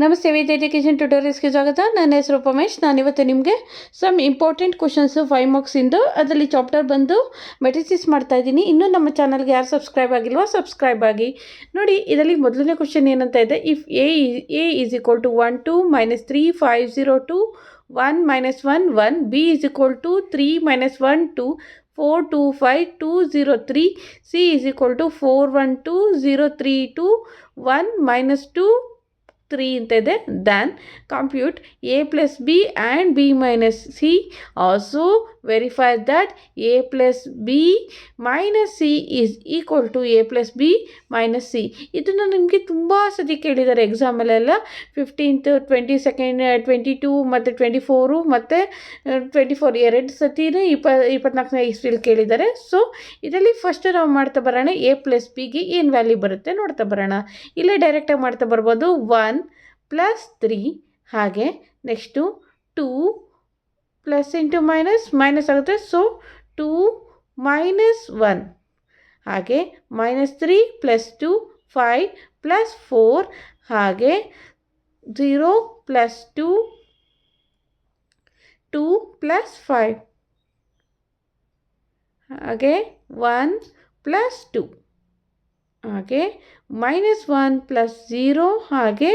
ನಮಸ್ತೆ ವೇದ ಎಜುಕೇಷನ್ ಟ್ಯುಟೋರಿಯಲ್ಸ್ಗೆ ಸ್ವಾಗತ. ನನ್ನ ಹೆಸರು ಉಪಮೇಶ್. ನಾನಿವತ್ತು ನಿಮಗೆ ಸಮ್ ಇಂಪಾರ್ಟೆಂಟ್ ಕ್ವಶನ್ಸು 5 ಮಾರ್ಕ್ಸಿಂದು ಅದರಲ್ಲಿ ಚಾಪ್ಟರ್ ಬಂದು ಮೆಟ್ರಿಸಿಸ್ ಮಾಡ್ತಾ ಇದ್ದೀನಿ. ಇನ್ನೂ ನಮ್ಮ ಚಾನಲ್ಗೆ ಯಾರು ಸಬ್ಸ್ಕ್ರೈಬ್ ಆಗಿಲ್ವೋ ಸಬ್ಸ್ಕ್ರೈಬ್ ಆಗಿ. ನೋಡಿ, ಇದರಲ್ಲಿ ಮೊದಲನೇ ಕ್ವಶನ್ ಏನಂತ ಇದೆ, if A is equal to 1 2 -3 5 0 2 1 -1 1 B is equal to 3 -1 2 4 2 5 2 0 3 C is equal to 4 1 2 0 3 2 1 -2 3 ಅಂತ ಇದೆ. Then compute a plus b and b minus c. Also verify that a plus b minus c is equal to a plus b minus c. ಇದನ್ನು ನಿಮಗೆ ತುಂಬ ಸತಿ ಕೇಳಿದ್ದಾರೆ ಎಕ್ಸಾಮಲ್ಲೆಲ್ಲ. 15th 22nd 22 ಮತ್ತು 24 ಮತ್ತು 24 ಎರಡು ಸತಿನೇ 24ನೇ ಇಸ್ವಿಲಿ ಕೇಳಿದ್ದಾರೆ. ಸೊ ಇದರಲ್ಲಿ ಫಸ್ಟ್ ನಾವು ಮಾಡ್ತಾ ಬರೋಣ, a plus bಗೆ ಏನು ವ್ಯಾಲ್ಯೂ ಬರುತ್ತೆ ನೋಡ್ತಾ ಬರೋಣ. ಇಲ್ಲೇ ಡೈರೆಕ್ಟಾಗಿ ಮಾಡ್ತಾ ಬರ್ಬೋದು. 1 + 3 ಹಾಗೆ ನೆಕ್ಸ್ಟು 2 ಪ್ಲಸ್ ಇಂಟು ಮೈನಸ್ ಆಗುತ್ತೆ. ಸೊ 2 - 1 ಹಾಗೆ -3 + 2 5 + 4 ಹಾಗೆ 0 + 2 2 + 5 ಹಾಗೆ 1 + 2 ಹಾಗೆ -1 + 0 ಹಾಗೆ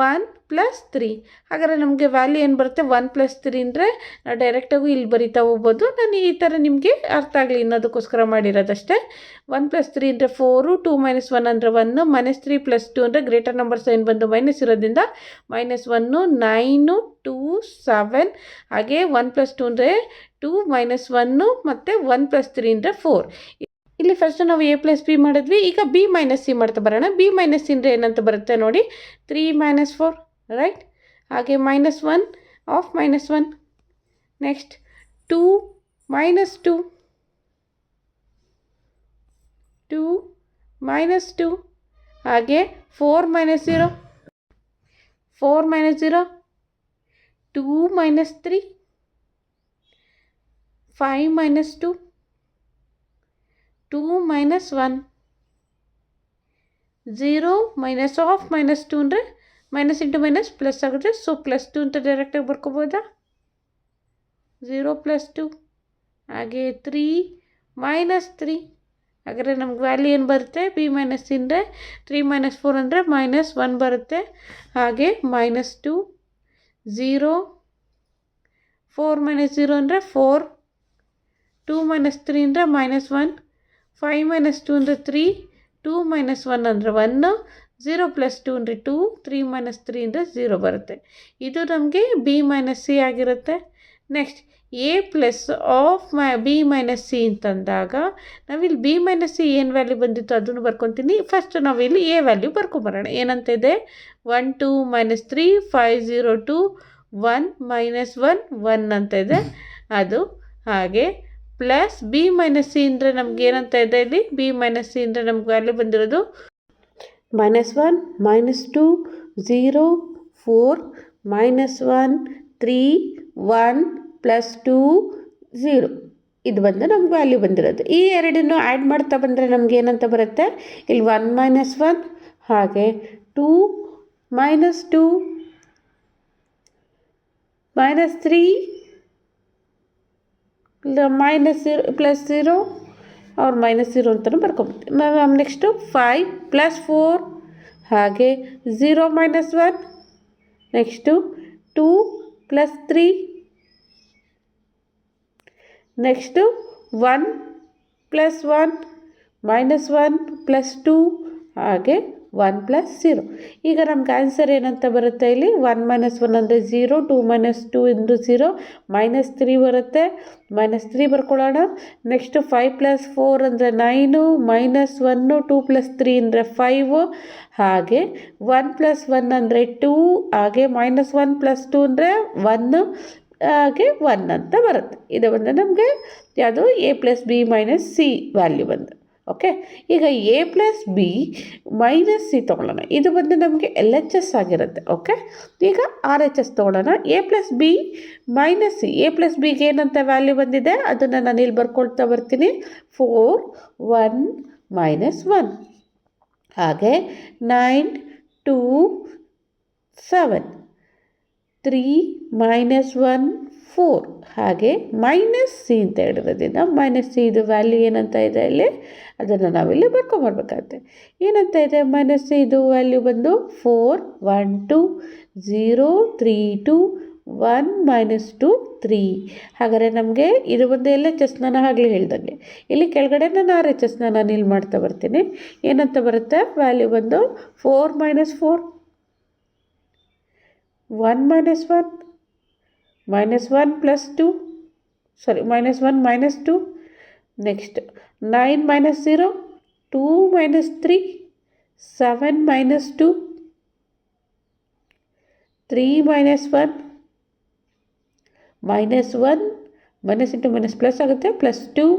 1 + 3. ಹಾಗಾದರೆ ನಮಗೆ ವ್ಯಾಲ್ಯೂ ಏನು ಬರುತ್ತೆ? 1 + 3 ಅಂದರೆ ನಾವು ಡೈರೆಕ್ಟಾಗೂ ಇಲ್ಲಿ ಬರಿತಾ ಹೋಗ್ಬೋದು. ನಾನು ಈ ಥರ ನಿಮಗೆ ಅರ್ಥ ಆಗಲಿ ಅನ್ನೋದಕ್ಕೋಸ್ಕರ ಮಾಡಿರೋದಷ್ಟೇ. 1 + 3 ಅಂದರೆ 4, 2 - 1 ಅಂದರೆ 1, -3 + 2 ಅಂದರೆ ಗ್ರೇಟರ್ ನಂಬರ್ ಸೈನ್ ಬಂದು ಮೈನಸ್ ಇರೋದ್ರಿಂದ -1 9 2 7 ಹಾಗೆ 1 + 2 ಅಂದರೆ 2 -1 ಮತ್ತು 1 + 3 ಅಂದರೆ 4. ಇಲ್ಲಿ ಫಸ್ಟ್ ನಾವು a plus b ಮಾಡಿದ್ವಿ. ಈಗ b - c ಮಾಡ್ತಾ ಬರೋಣ. b - c ಅಂದರೆ ಏನಂತ ಬರುತ್ತೆ ನೋಡಿ, 3 - 4 ರೈಟ್. ಹಾಗೆ -1 ಆಫ್ -1 ನೆಕ್ಸ್ಟ್ 2 - 2 2 - 2 ಹಾಗೆ 4 - 0 4 - 0 2 - 3 5 - 2 2 - 1 0 - ಆಫ್ -2 ಅಂದರೆ ಮೈನಸ್ ಇಂಟು ಮೈನಸ್ ಪ್ಲಸ್ ಆಗುತ್ತೆ. ಸೊ +2 ಅಂತ ಡೈರೆಕ್ಟಾಗಿ ಬರ್ಕೋಬೋದಾ? 0 + 2 ಹಾಗೆ 3 - 3 ಹಾಗಾದರೆ ನಮ್ಗೆ ವ್ಯಾಲ್ಯೂ ಏನು ಬರುತ್ತೆ? b - c ಅಂದರೆ 3 - 4 ಅಂದರೆ -1 ಬರುತ್ತೆ. ಹಾಗೆ -2 0 4 - 0 ಅಂದರೆ 4 2 - 3 ಅಂದರೆ -1 5 - 2 ಅಂದರೆ 3 2 - 1 ಅಂದರೆ 1 0 + 2 ಅಂದರೆ 2 3 - 3 ಅಂದರೆ 0 ಬರುತ್ತೆ. ಇದು ನಮಗೆ b - c ಆಗಿರುತ್ತೆ. Next a plus of b - c ಅಂತಂದಾಗ ನಾವಿಲ್ಲಿ b - c ಏನು ವ್ಯಾಲ್ಯೂ ಬಂದಿತ್ತು ಅದನ್ನು ಬರ್ಕೊತೀನಿ. ಫಸ್ಟ್ ನಾವಿಲ್ಲಿ a ವ್ಯಾಲ್ಯೂ ಬರ್ಕೊಂಬರೋಣ. ಏನಂತ ಇದೆ? 1 2 - 3 5 0 2 1 -1 1 ಅಂತ ಇದೆ ಅದು. ಹಾಗೆ ಪ್ಲಸ್ b - c ಅಂದರೆ ನಮ್ಗೆ ಏನಂತ ಇದೆ ಇಲ್ಲಿ? b - c ಅಂದರೆ ನಮ್ಗೆ ವ್ಯಾಲ್ಯೂ ಬಂದಿರೋದು -1 -2 0 4 -1 3 1 + 2 0 ಇದು ಬಂದು ನಮ್ಗೆ ವ್ಯಾಲ್ಯೂ ಬಂದಿರೋದು. ಈ ಎರಡನ್ನು ಆ್ಯಡ್ ಮಾಡ್ತಾ ಬಂದರೆ ನಮ್ಗೆ ಏನಂತ ಬರುತ್ತೆ? ಇಲ್ಲಿ 1 - 1 ಹಾಗೆ 2 - 2 -3 -0 +0 ಅವ್ರು -0 ಅಂತಲೂ ಬರ್ಕೊಬೋದು. ನಾವು ನೆಕ್ಸ್ಟು 5 + 4 ಹಾಗೆ 0 - 1 ನೆಕ್ಸ್ಟು 2 + 3 ನೆಕ್ಸ್ಟು 1 + 1 -1 + 2 ಹಾಗೆ 1 + 0. ಈಗ ನಮ್ಗೆ ಆನ್ಸರ್ ಏನಂತ ಬರುತ್ತೆ ಇಲ್ಲಿ? 1 - 1 ಅಂದರೆ 0 2 - 2 ಅಂದರೆ 0 -3 ಬರುತ್ತೆ. -3 ಬರ್ಕೊಳ್ಳೋಣ. ನೆಕ್ಸ್ಟು 5 + 4 ಅಂದರೆ 9 -1 2 + 3 ಅಂದರೆ 5 ಹಾಗೆ 1 + 1 ಅಂದರೆ 2 ಹಾಗೆ -1 + 2 ಅಂದರೆ 1 ಹಾಗೆ 1 ಅಂತ ಬರುತ್ತೆ. ಇದು ಬಂದು ನಮಗೆ ಯಾವುದು? a + b - c ವ್ಯಾಲ್ಯೂ ಬಂದು. ಓಕೆ, ಈಗ a + b - c ತೊಗೊಳ್ಳೋಣ. ಇದು ಬಂದು ನಮಗೆ LHS ಆಗಿರುತ್ತೆ. ಓಕೆ, ಈಗ RHS ತೊಗೊಳ್ಳೋಣ. a + b - c. a + bಗೆ ಏನಂತ ವ್ಯಾಲ್ಯೂ ಬಂದಿದೆ ಅದನ್ನು ನಾನು ಇಲ್ಲಿ ಬರ್ಕೊಳ್ತಾ ಬರ್ತೀನಿ. 4 1 - 1 ಹಾಗೆ 9 2 7. 3 minus 1 4. ಹಾಗೆ ಮೈನಸ್ ಸಿ ಅಂತ ಹೇಳಿರೋದ್ರಿಂದ ಮೈನಸ್ ಸಿ ಇದು ವ್ಯಾಲ್ಯೂ ಏನಂತ ಇದೆ ಇಲ್ಲಿ, ಅದನ್ನು ನಾವಿಲ್ಲಿ ಬರ್ಕೊಂಬರ್ಬೇಕಾಗತ್ತೆ. ಏನಂತ ಇದೆ ಮೈನಸ್ ಸಿ ಇದು ವ್ಯಾಲ್ಯೂ ಬಂದು 4 1 2 0 3 2 1 ಮೈನಸ್ 2 3. ಹಾಗಾದರೆ ನಮಗೆ ಇದು ಒಂದು ಎಲ್ ಎಚ್ ಎಸ್ ನಾನು ಆಗಲೇ ಹೇಳ್ದಂಗೆ ಇಲ್ಲಿ ಕೆಳಗಡೆ ನಾನು ಆರ್ ಎಚ್ ಎಸ್ನ ನಾನು ಇಲ್ಲಿ ಮಾಡ್ತಾ ಬರ್ತೀನಿ. ಏನಂತ ಬರುತ್ತೆ ವ್ಯಾಲ್ಯೂ ಬಂದು 4 minus 4 1 minus 1 minus 1 plus 2 sorry minus 1 minus 2. Next 9 minus 0 2 minus 3 7 minus 2 3 minus 1 minus 1 minus into minus plus ಆಗುತ್ತೆ ಪ್ಲಸ್ 2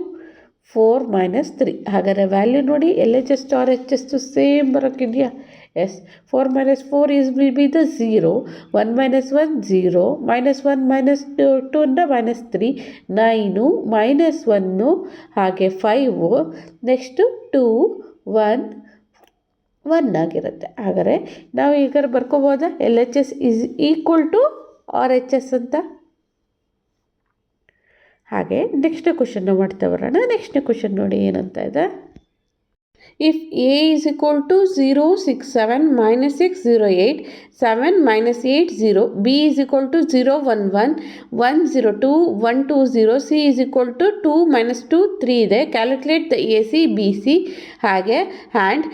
4 minus 3. ಹಾಗಾದರೆ ವ್ಯಾಲ್ಯೂ ನೋಡಿ L H S R H S same ಬರೋಕ್ಕಿದೆಯಾ? Yes. 4 minus 4 will be the 0. 1 minus 1 0 minus 1 minus 2 ಅಂದರೆ minus 3 9 minus 1 ಹಾಗೆ 5 next 2 1 ಆಗಿರುತ್ತೆ. ಹಾಗಾದರೆ ನಾವು ಈಗ ಬರ್ಕೋಬೋದಾ L H S is equal to R H S ಅಂತ. ಹಾಗೆ ನೆಕ್ಸ್ಟ್ ಕ್ವಶನ್ನ ಮಾಡ್ತಾ ಬರೋಣ. ನೆಕ್ಸ್ಟ್ ಕ್ವಶನ್ ನೋಡಿ ಏನಂತ ಇದೆ. If A is equal to 0 6 7 minus 6 0 8 7 minus 8 0 B is equal to 0 1 1 1 0 2 1 2 0 C is equal to 2 minus 2 3 ಇದೆ. Calculate the A C B C. ಹಾಗೆ and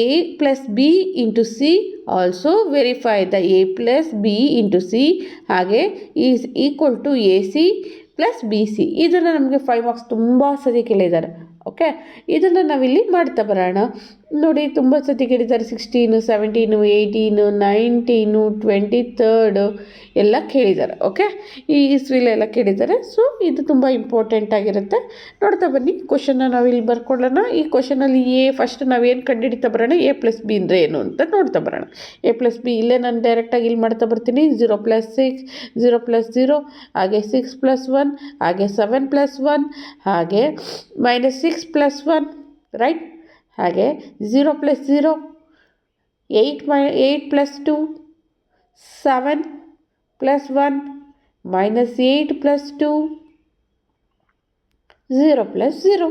A plus B into C also verify the A plus B into C ಹಾಗೆ is equal to A C plus B C. ಇದನ್ನು ನಮಗೆ 5 marks ತುಂಬ ಸರಿ ಕೇಳಿದ್ದಾರೆ. Okay, ಇದನ್ನು ನಾವಿಲ್ಲಿ ಮಾಡ್ತಾ ಬರೋಣ. ನೋಡಿ ತುಂಬ ಸತಿ ಕೇಳಿದ್ದಾರೆ. 16 17 18 19 23 ಎಲ್ಲ ಕೇಳಿದ್ದಾರೆ. ಓಕೆ, ಈ ಇಸ್ವಿಲೆಲ್ಲ ಕೇಳಿದ್ದಾರೆ. ಸೊ ಇದು ತುಂಬ ಇಂಪಾರ್ಟೆಂಟ್ ಆಗಿರುತ್ತೆ. ನೋಡ್ತಾ ಬನ್ನಿ ಕ್ವಶನ್ನ ನಾವಿಲ್ಲಿ ಬರ್ಕೊಳ್ಳೋಣ. ಈ ಕ್ವಶನಲ್ಲಿ ಫಸ್ಟ್ ನಾವೇನು ಕಂಡುಹಿಡಿತಾ ಬರೋಣ, ಎ ಪ್ಲಸ್ ಬಿ ಅಂದರೆ ಏನು ಅಂತ ನೋಡ್ತಾ ಬರೋಣ. ಎ ಪ್ಲಸ್ ಬಿ ಇಲ್ಲೇ ನಾನು ಡೈರೆಕ್ಟಾಗಿ ಇಲ್ಲಿ ಮಾಡ್ತಾ ಬರ್ತೀನಿ. 0 + 6 0 + 0 ಹಾಗೆ 6 + 1 ಹಾಗೆ 7 + 1 ಹಾಗೆ minus 6 + 1 ರೈಟ್. ಹಾಗೆ 0 + 0 8 + 2 7 + 1 minus 8 + 2 0 + 0.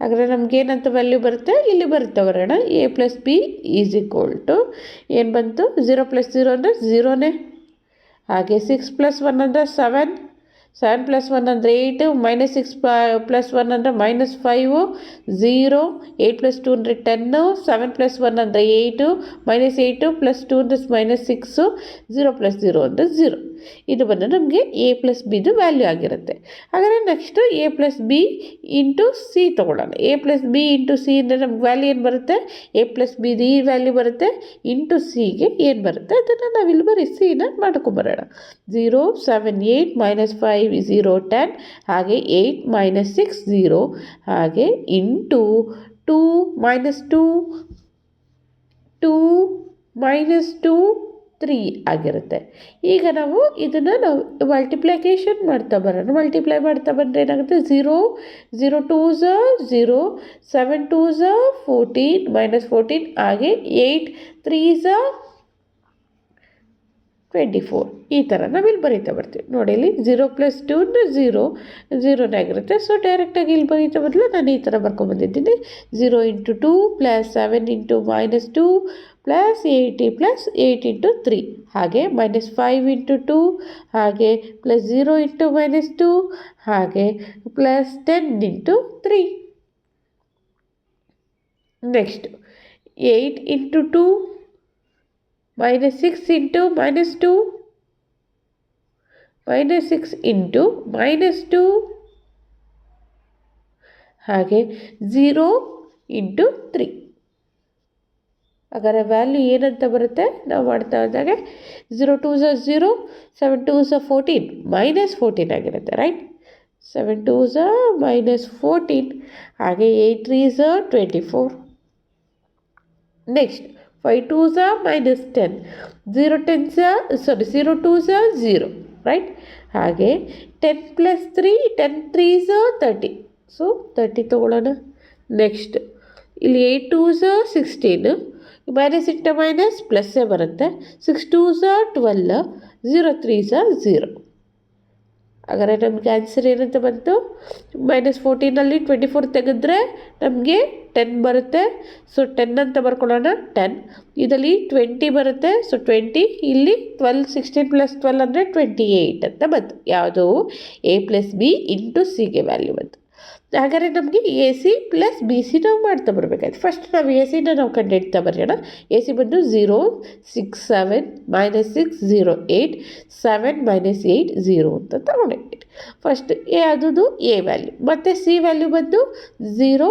ಹಾಗಾದರೆ ನಮಗೇನಂತ ವ್ಯಾಲ್ಯೂ ಬರುತ್ತೆ ಇಲ್ಲಿ ಬರುತ್ತೆ ಬರೋಣ. A plus B is equal to ಏನು ಬಂತು 0 + 0 ಅಂದರೆ 0ನೇ. ಹಾಗೆ 6 + 1 ಅಂದರೆ 7 7 + 1 ಅಂದರೆ 8 minus 6 + 1 ಅಂದರೆ -5 0 8 + 2 ಅಂದರೆ 10 7 + 1 ಅಂದರೆ 8 -8 + 2 ಅಂದರೆ -6 0 + 0 ಅಂದರೆ 0. ಇದು ಬಂದು ನಮಗೆ ಎ ಪ್ಲಸ್ ಬಿದು ವ್ಯಾಲ್ಯೂ ಆಗಿರುತ್ತೆ. ಹಾಗಾದರೆ next A plus B into C ತೊಗೊಳ್ಳೋಣ. A plus B into C ಅಂದರೆ ನಮ್ಗೆ ವ್ಯಾಲ್ಯೂ ಏನು ಬರುತ್ತೆ, ಎ ಪ್ಲಸ್ ಬಿದು ಈ ವ್ಯಾಲ್ಯೂ ಬರುತ್ತೆ ಇಂಟು ಸಿಗೆ ಏನು ಬರುತ್ತೆ ಅದನ್ನು ನಾವಿಲ್ಲಿ ಬರೀ ಸಿನ ಮಾಡ್ಕೊಂಬರೋಣ. 0 7 8 -5 0 10 ಹಾಗೆ 8 - 6 0 ಹಾಗೆ ಇಂಟು 2 -2 2 -2 3 ಆಗಿರುತ್ತೆ. ಈಗ ನಾವು ಇದನ್ನು ಮಲ್ಟಿಪ್ಲಿಕೇಶನ್ ಮಾಡ್ತಾ ಬರೋಣ. ಮಲ್ಟಿಪ್ಲೈ ಮಾಡ್ತಾ ಬಂದರೆ ಏನಾಗುತ್ತೆ 0 0 2s 0 7 2s 14 -14 ಹಾಗೆ 8 3s 24 ಈ ಥರ ನಾವಿಲ್ಲಿ ಬರೀತಾ ಬರ್ತೀವಿ. ನೋಡಿ ಇಲ್ಲಿ 0 + 2 ಅಂದರೆ 0ನೇ ಆಗಿರುತ್ತೆ. ಸೊ ಡೈರೆಕ್ಟಾಗಿ ಇಲ್ಲಿ ಬರೀತಾ ಬದಲು ನಾನು ಈ ಥರ ಬರ್ಕೊಂಬಂದಿದ್ದೀನಿ. 0 × 2 + 7 × -2 + 80 + 8 × 3 ಹಾಗೆ -5 × 2 ಹಾಗೆ +0 × -2 ಹಾಗೆ +10 × 3. ನೆಕ್ಸ್ಟ್ 8 × 2 -6 × -2 -6 × -2 ಹಾಗೆ 0 × 3. ಹಾಗಾದರೆ ವ್ಯಾಲ್ಯೂ ಏನಂತ ಬರುತ್ತೆ ನಾವು ಮಾಡ್ತಾ ಹೋದಾಗೆ 0 2s 0 7 2s 14 -14 ಆಗಿರುತ್ತೆ ರೈಟ್. 7 2s -14 ಹಾಗೆ 8 3s 24. Next 5 2s -10 0 10s 2s 0 right. ಹಾಗೆ 10 + 3 10 3s 30 ಸೊ 30 ತೊಗೊಳ್ಳೋಣ. ನೆಕ್ಸ್ಟ್ ಇಲ್ಲಿ 8 2s 16 ಮೈನಸ್ ಇಂಟು ಮೈನಸ್ ಪ್ಲಸ್ಸೇ ಬರುತ್ತೆ. 6 2s 12, 0 3s 0. ಹಾಗಾದರೆ ನಮಗೆ ಆನ್ಸರ್ ಏನಂತ ಬಂತು, -14 24 ತೆಗೆದ್ರೆ ನಮಗೆ 10 ಬರುತ್ತೆ. ಸೊ 10 ಅಂತ ಬರ್ಕೊಳ್ಳೋಣ. 10 ಇದರಲ್ಲಿ 20 ಬರುತ್ತೆ. ಸೊ 20 ಇಲ್ಲಿ 12 16 + 12 ಅಂದರೆ 28 ಅಂತ ಬಂತು. ಯಾವುದು A+B ಇಂಟು ಸಿಗೆ ವ್ಯಾಲ್ಯೂ ಬಂತು. ಹಾಗಾದರೆ ನಮಗೆ AC + BC ನಾವು ಮಾಡ್ತಾ ಬರಬೇಕಾಯ್ತು. ಫಸ್ಟ್ ನಾವು AC ನಾವು ಕಂಡುಹಿಡ್ತಾ ಬರೆಯೋಣ. AC ಬಂದು 0 6 7 -6 0 8 7 -8 0 ಅಂತ ತಗೊಂಡಿದ್ವಿ. ಫಸ್ಟ್ ಅದು A ವ್ಯಾಲ್ಯೂ, ಮತ್ತು C ವ್ಯಾಲ್ಯೂ ಬಂದು 2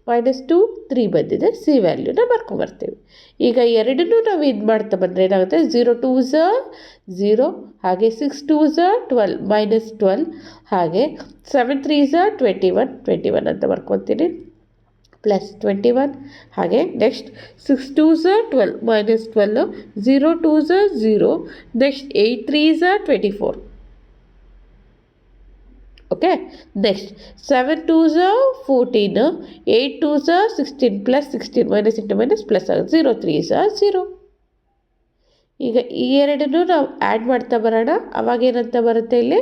-2 3 ಬಂದಿದೆ. C ವ್ಯಾಲ್ಯೂನ ಬರ್ಕೊಂಬರ್ತೀವಿ. ಈಗ ಎರಡನ್ನೂ ನಾವು ಇದು ಮಾಡ್ತಾ ಬಂದರೆ ಏನಾಗುತ್ತೆ, 0 2s 0, ಹಾಗೆ 6 2s 12 -12, ಹಾಗೆ 7 3s 21 ಅಂತ ಬರ್ಕೊತೀನಿ, +21, ಹಾಗೆ next 6 2s 12 -12, 0 2s 0, next 8 3s 24. Okay, next 7 2s 14, 8 2s 16 +16 minus into minus plus ಆಗುತ್ತೆ, 0 3s 0. ಈಗ ಈ ಎರಡನ್ನೂ ನಾವು ಆ್ಯಡ್ ಮಾಡ್ತಾ ಬರೋಣ. ಅವಾಗ ಏನಂತ ಬರುತ್ತೆ ಇಲ್ಲಿ,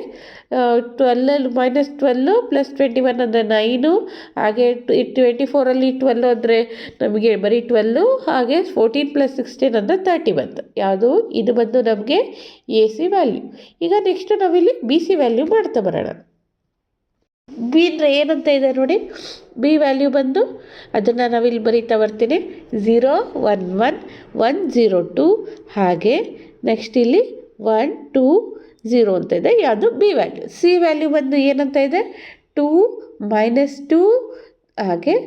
12 -12 + 21 ಅಂದರೆ 9, ಹಾಗೆ 24 12 ಅಂದರೆ ನಮಗೆ ಬರೀ 12, ಹಾಗೆ 14 + 16 ಅಂದರೆ 30 ಬಂತು. ಯಾವುದು ಇದು ಬಂದು ನಮಗೆ AC ವ್ಯಾಲ್ಯೂ. ಈಗ ನೆಕ್ಸ್ಟ್ ನಾವಿಲ್ಲಿ BC ವ್ಯಾಲ್ಯೂ ಮಾಡ್ತಾ ಬರೋಣ. ಬಿ ಅಂದರೆ ಏನಂತ ಇದೆ ನೋಡಿ, ಬಿ ವ್ಯಾಲ್ಯೂ ಬಂದು ಅದನ್ನು ನಾವಿಲ್ಲಿ ಬರೀತಾ ಬರ್ತೀನಿ, 0 1 1 1 0 2, ಹಾಗೆ ನೆಕ್ಸ್ಟ್ ಇಲ್ಲಿ 1 2 0 ಅಂತ ಇದೆ. ಯಾವುದು ಬಿ ವ್ಯಾಲ್ಯೂ. ಸಿ ವ್ಯಾಲ್ಯೂ ಬಂದು ಏನಂತ ಇದೆ, 2 -2 ಹಾಗೆ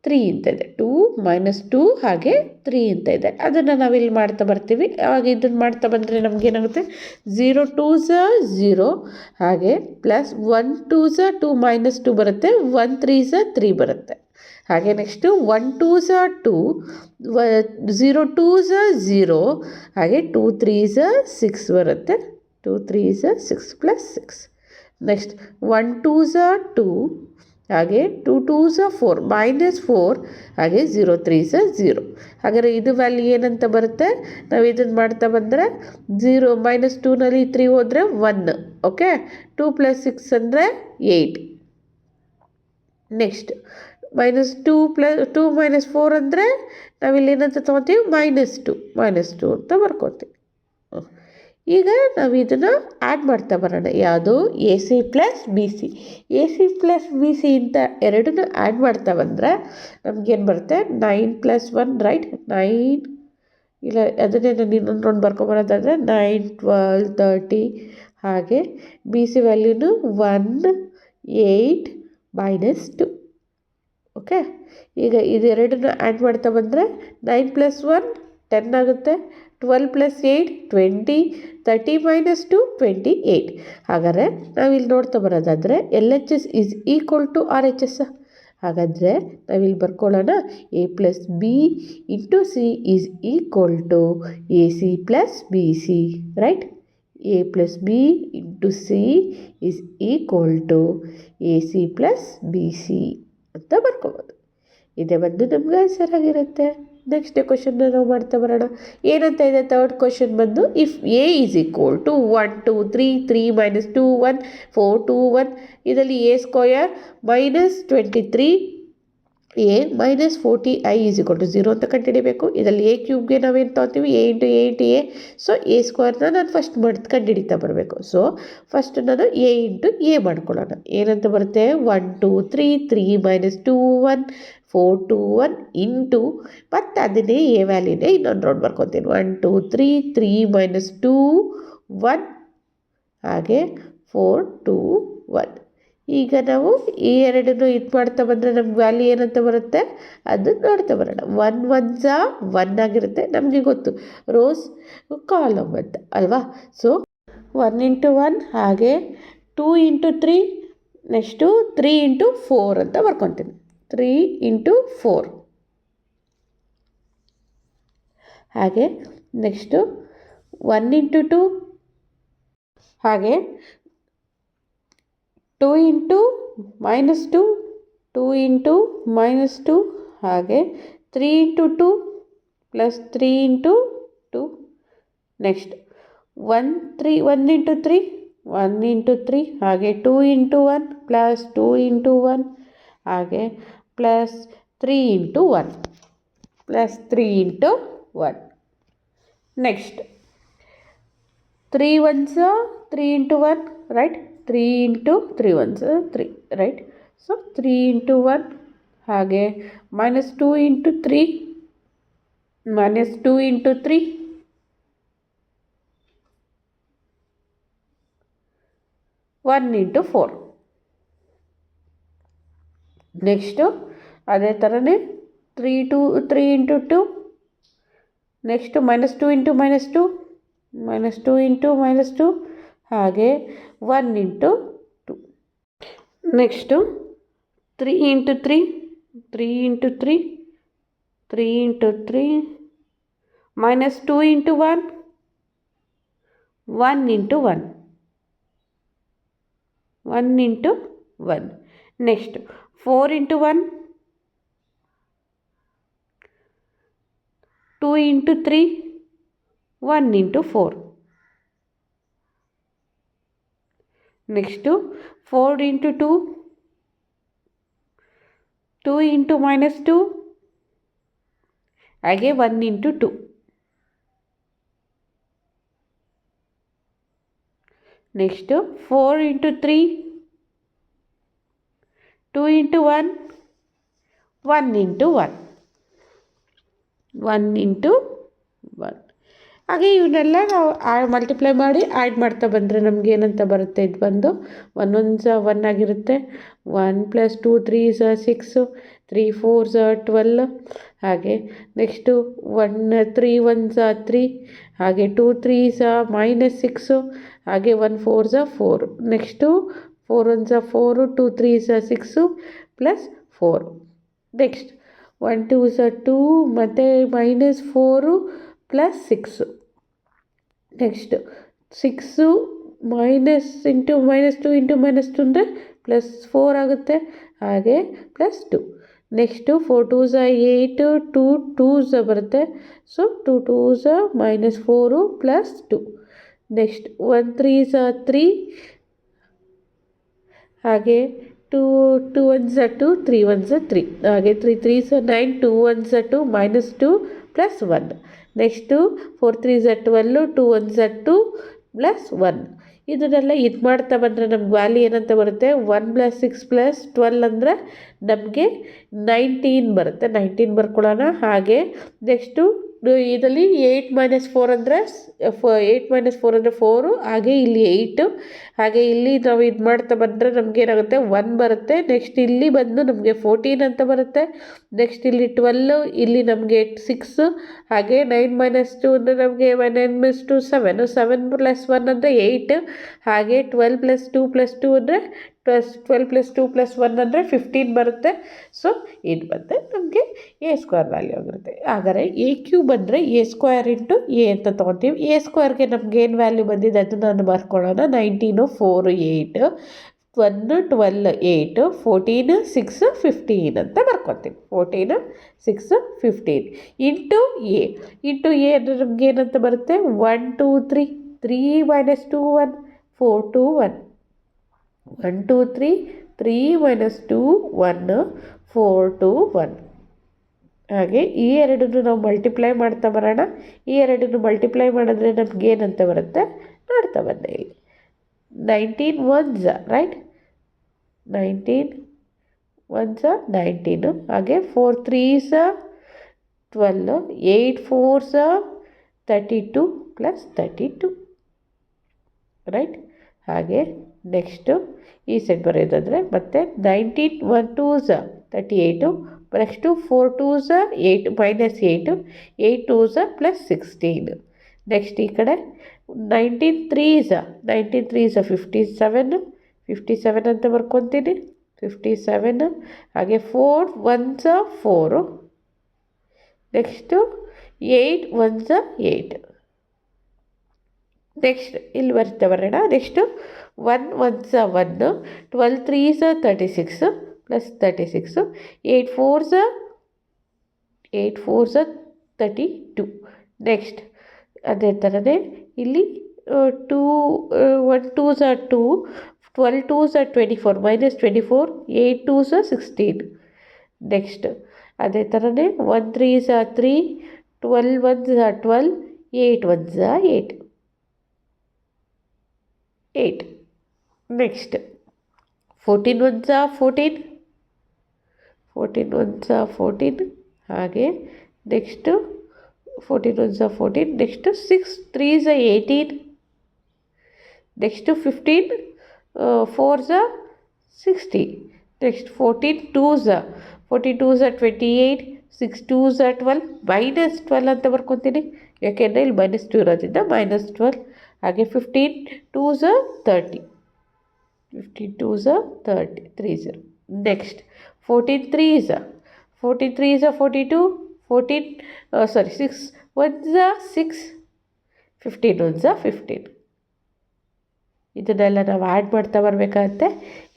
3 ಅಂತ ಇದೆ. 2 -2 ಹಾಗೆ 3 ಅಂತ ಇದೆ. ಅದನ್ನು ನಾವಿಲ್ಲಿ ಮಾಡ್ತಾ ಬರ್ತೀವಿ. ಆವಾಗ ಇದನ್ನು ಮಾಡ್ತಾ ಬಂದರೆ ನಮಗೇನಾಗುತ್ತೆ, 0 2s 0, ಹಾಗೆ ಪ್ಲಸ್ 1 2s 2 -2 ಬರುತ್ತೆ, 1 3s 3 ಬರುತ್ತೆ. ಹಾಗೆ ನೆಕ್ಸ್ಟು 1 2s 2, 0 2s 0, ಹಾಗೆ 2 3s 6 ಬರುತ್ತೆ, 2 3s 6 + 6. ನೆಕ್ಸ್ಟ್ 1 2s 2, ಹಾಗೆ 2 2s 4 -4, ಹಾಗೆ 0 3s 0. ಹಾಗಾದರೆ ಇದು ವ್ಯಾಲ್ಯೂ ಏನಂತ ಬರುತ್ತೆ, ನಾವು ಇದನ್ನು ಮಾಡ್ತಾ ಬಂದರೆ 0 -2ನಲ್ಲಿ 3 ಹೋದರೆ 1, ಓಕೆ, 2 + 6 ಅಂದರೆ 8. ನೆಕ್ಸ್ಟ್ -2 -4 ಅಂದರೆ ನಾವಿಲ್ಲಿ ಏನಂತ ತೊಗೊತೀವಿ, -2 ಅಂತ ಬರ್ಕೊತೀವಿ. ಈಗ ನಾವು ಇದನ್ನು ಆ್ಯಡ್ ಮಾಡ್ತಾ ಬರೋಣ. ಯಾವುದು AC + BC. AC + BC ಅಂತ ಎರಡನ್ನೂ ಆ್ಯಡ್ ಮಾಡ್ತಾ ಬಂದರೆ ನಮಗೇನು ಬರುತ್ತೆ, 9 + 1 ರೈಟ್, 9 ಇಲ್ಲ ಅದನ್ನೇ ನಾನು ಇನ್ನೊಂದು ರೌಂಡ್ ಬರ್ಕೊಬರೋದಾದರೆ 9 12 30, ಹಾಗೆ BC ವ್ಯಾಲ್ಯೂನು 1 8 -2. ಓಕೆ, ಈಗ ಇದೆರಡನ್ನು ಆ್ಯಡ್ ಮಾಡ್ತಾ ಬಂದರೆ 9 + 1 10 ಆಗುತ್ತೆ, 12 + 8 20, 30 -2 28. ಹಾಗಾದರೆ ನಾವಿಲ್ಲಿ ನೋಡ್ತಾ ಬರೋದಾದರೆ LHS = RHS. ಹಾಗಾದರೆ ನಾವಿಲ್ಲಿ ಬರ್ಕೊಳ್ಳೋಣ, A+B × C = AC + BC, right. A+B × C = AC + BC ಅಂತ ಬರ್ಕೋಬೋದು. ಇದೇ ಬಂದು ನಮ್ಗೆ ಆನ್ಸರ್ ಆಗಿರುತ್ತೆ. ನೆಕ್ಸ್ಟ್ ಕ್ವಶನ್ನ ನಾವು ಮಾಡ್ತಾ ಬರೋಣ. ಏನಂತ ಇದೆ, ಥರ್ಡ್ ಕ್ವಶನ್ ಬಂದು, ಇಫ್ A = 1 2 3 3 -2 1 4 2 1, ಇದರಲ್ಲಿ A² -23 A -40i = 0 ಅಂತ ಕಂಡುಹಿಡಿಬೇಕು. ಇದರಲ್ಲಿ A³ ನಾವೇನು ತೊಗೊತೀವಿ, A × 8A. ಸೊ A² ನಾನು ಫಸ್ಟ್ ಕಂಡುಹಿಡಿತಾ ಬರಬೇಕು. ಸೊ ಫಸ್ಟ್ ನಾನು A × A ಮಾಡ್ಕೊಳ್ಳೋಣ. ಏನಂತ ಬರುತ್ತೆ, 1 2 3 3 -2 1 4 2 1 ಇಂಟು, ಮತ್ತು ಅದನ್ನೇ A ವ್ಯಾಲ್ಯೂನೇ ಇನ್ನೊಂದು ರೌಂಡ್ ಬರ್ಕೊತೀನಿ, 1 2 3 3 -2 1, ಹಾಗೆ 4 2 1. ಈಗ ನಾವು ಈ ಎರಡನ್ನೂ ಇದು ಮಾಡ್ತಾ ಬಂದರೆ ನಮ್ಗೆ ವ್ಯಾಲ್ಯೂ ಏನಂತ ಬರುತ್ತೆ ಅದು ನೋಡ್ತಾ ಬರೋಣ. 1 1s 1 ಆಗಿರುತ್ತೆ, ನಮಗೆ ಗೊತ್ತು ರೋಸ್ ಕಾಲಮ್ ಅಂತ ಅಲ್ವಾ. ಸೊ 1 × 1, ಹಾಗೆ 2 × 3, ನೆಕ್ಸ್ಟು 3 × 4 ಅಂತ ಬರ್ಕೊತೀನಿ, 3 × 4. ಹಾಗೆ ನೆಕ್ಸ್ಟು 1 × 2, ಹಾಗೆ 2 × -2, 2 × -2, ಹಾಗೆ 3 into 2 plus 3 into 2. Next 1 into 3 1 into 3 ಹಾಗೆ 2 into 1 plus 2 into 1 ಹಾಗೆ plus 3 into 1 plus 3 into 1. Next 3 ones are 3 into 1, right? 3 into 3 ones are 3, right? So 3 into 1 ಹಾಗೆ minus 2 into 3 minus 2 into 3 1 into 4. Next ಅದೇ ಥರನೇ 3 into 2. Next -2 into -2 -2 into -2 ಹಾಗೆ 1 into 2. Next 3 into 3 3 into 3 3 into 3 -2 into 1 1 into 1 1 into 1. Next 4 into 1 2 into 3 1 into 4. Next 4 into 2 2 into -2 ಹಾಗೆ 1 into 2. Next 4 into 3 2 into 1 1 into 1 1 into 1. ಹಾಗೆ ಇವನ್ನೆಲ್ಲ ನಾವು multiply ಮಾಡಿ add ಮಾಡ್ತಾ ಬಂದರೆ ನಮ್ಗೆ ಏನಂತ ಬರುತ್ತೆ, ಇದು ಬಂದು 1 1s 1 ಆಗಿರುತ್ತೆ. 1 + 2 3s 6 3 4s 12 ಹಾಗೆ ನೆಕ್ಸ್ಟು 1 3 1s 3 ಹಾಗೆ 2 3s -6 ಹಾಗೆ 1 4s 4. Next 4 1s 4 2 3s 6 + 4. Next 1 2s 2 ಮತ್ತು -4 + 6. ನೆಕ್ಸ್ಟ್ 6 ಮೈನಸ್ ಇಂಟು -2 ಇಂಟು -2 ಅಂದರೆ +4 ಆಗುತ್ತೆ ಹಾಗೆ +2. ನೆಕ್ಸ್ಟು 4 2s 8 2 2s ಬರುತ್ತೆ. So 2 2s -4 + 2. ನೆಕ್ಸ್ಟ್ 1 3s 3 ಹಾಗೆ 2 1s 2 3 1s 3 ಹಾಗೆ 3 3s 9 2 1s 2 -2 + 1. Next 4 3s 12 2 1s 2 + 1. ಇದನ್ನೆಲ್ಲ ಇದು ಮಾಡ್ತಾ ಬಂದರೆ ನಮ್ಗೆ ವ್ಯಾಲ್ಯೂ ಏನಂತ ಬರುತ್ತೆ, 1 + 6 + 12 ಅಂದರೆ ನಮಗೆ 19 ಬರುತ್ತೆ. 19 ಬರ್ಕೊಳ್ಳೋಣ. ಹಾಗೆ ನೆಕ್ಸ್ಟು ಇದರಲ್ಲಿ 8 - 4 ಅಂದರೆ 8 - 4 ಅಂದರೆ 4 ಹಾಗೆ ಇಲ್ಲಿ 8 ಹಾಗೆ ಇಲ್ಲಿ ನಾವು ಇದು ಮಾಡ್ತಾ ಬಂದರೆ ನಮ್ಗೆ ಏನಾಗುತ್ತೆ 1 ಬರುತ್ತೆ. ನೆಕ್ಸ್ಟ್ ಇಲ್ಲಿ ಬಂದು ನಮಗೆ 14 ಅಂತ ಬರುತ್ತೆ. ನೆಕ್ಸ್ಟ್ ಇಲ್ಲಿ 12 ಇಲ್ಲಿ ನಮಗೆ 6 ಹಾಗೆ 9 - 2 ಅಂದರೆ ನಮಗೆ 9 - 2 7 7 + 1 ಅಂದರೆ 8 ಹಾಗೆ 12 + 2 + 2 ಅಂದರೆ 12 + 2 + 1 ಅಂದರೆ 15 ಬರುತ್ತೆ. ಸೊ ಇದು ಬಂದರೆ ನಮಗೆ a² ವ್ಯಾಲ್ಯೂ ಆಗಿರುತ್ತೆ. ಹಾಗಾದರೆ a³ ಬಂದರೆ a² ಇಂಟು a ಅಂತ ತೊಗೊತೀವಿ. a² ನಮ್ಗೆ ಏನು ವ್ಯಾಲ್ಯೂ ಬಂದಿದೆ ಅದನ್ನು ನಾನು ಬರ್ಕೊಳ್ಳೋಣ. 19 4 8 1 12 8 14 6 15 ಅಂತ ಬರ್ಕೊತೀವಿ. 14 6 15 ಇಂಟು a ಅಂದರೆ ನಮ್ಗೆ ಏನಂತ ಬರುತ್ತೆ 1 2 3 3 - 2 1 4 2 1 1 2 3 3 - 2 1 4 2 1. ಹಾಗೆ ಈ ಎರಡನ್ನು ನಾವು ಮಲ್ಟಿಪ್ಲೈ ಮಾಡ್ತಾ ಬರೋಣ. ಈ ಎರಡನ್ನು ಮಲ್ಟಿಪ್ಲೈ ಮಾಡಿದ್ರೆ ನಮ್ಗೆ ಏನಂತ ಬರುತ್ತೆ ನೋಡ್ತಾ ಬಂದೆ ಇಲ್ಲಿ 19 1s ರೈಟ್ 19 1s 19 ಹಾಗೆ 4 3s 12 8 4s 32 + 32 ರೈಟ್. ಹಾಗೆ ನೆಕ್ಸ್ಟು ಈ ಸೈಡ್ ಬರೋದಾದರೆ ಮತ್ತೆ 19 1 2s 38 next 4 2s 8 -8 8 2s + 16. Next ಈ ಕಡೆ 19 3s 57 ಅಂತ ಬರ್ಕೊತೀನಿ 57 ಹಾಗೆ 4 1s 4 ನೆಕ್ಸ್ಟು 8 1s 8. ನೆಕ್ಸ್ಟ್ ಇಲ್ಲಿ ಬರ್ತಾ ಬರೋಣ. Next 1 1s 1 12 3s 36 + 36 8 4s 8 4s are 32. Next ಅದೇ ಥರನೇ ಇಲ್ಲಿ 2 1 2s are 2, 12 2s are 24, -24, 8 2s are 16. Next ಅದೇ ಥರನೇ 1 3s are 3, 12 1s are 12, 8 1s are 8. Next 14 1s are 14, 14 1s are 14. ಹಾಗೆ next 14 1s are 14. Next 6 3s are 18. Next 15 4s are 60. Next 14 2s are 28, 6 2s are 12, -12 ಅಂತ ಬರ್ಕೊತೀನಿ ಯಾಕೆಂದರೆ ಇಲ್ಲಿ -2 ಇರೋದ್ರಿಂದ -12. ಹಾಗೆ 15 2s are 30, 15 2s are 30, 30. Next 14 3s are 42, 6 1s are 6, 15 1s are 15. ಇದನ್ನೆಲ್ಲ ನಾವು add ಮಾಡ್ತಾ ಬರಬೇಕಾಗತ್ತೆ.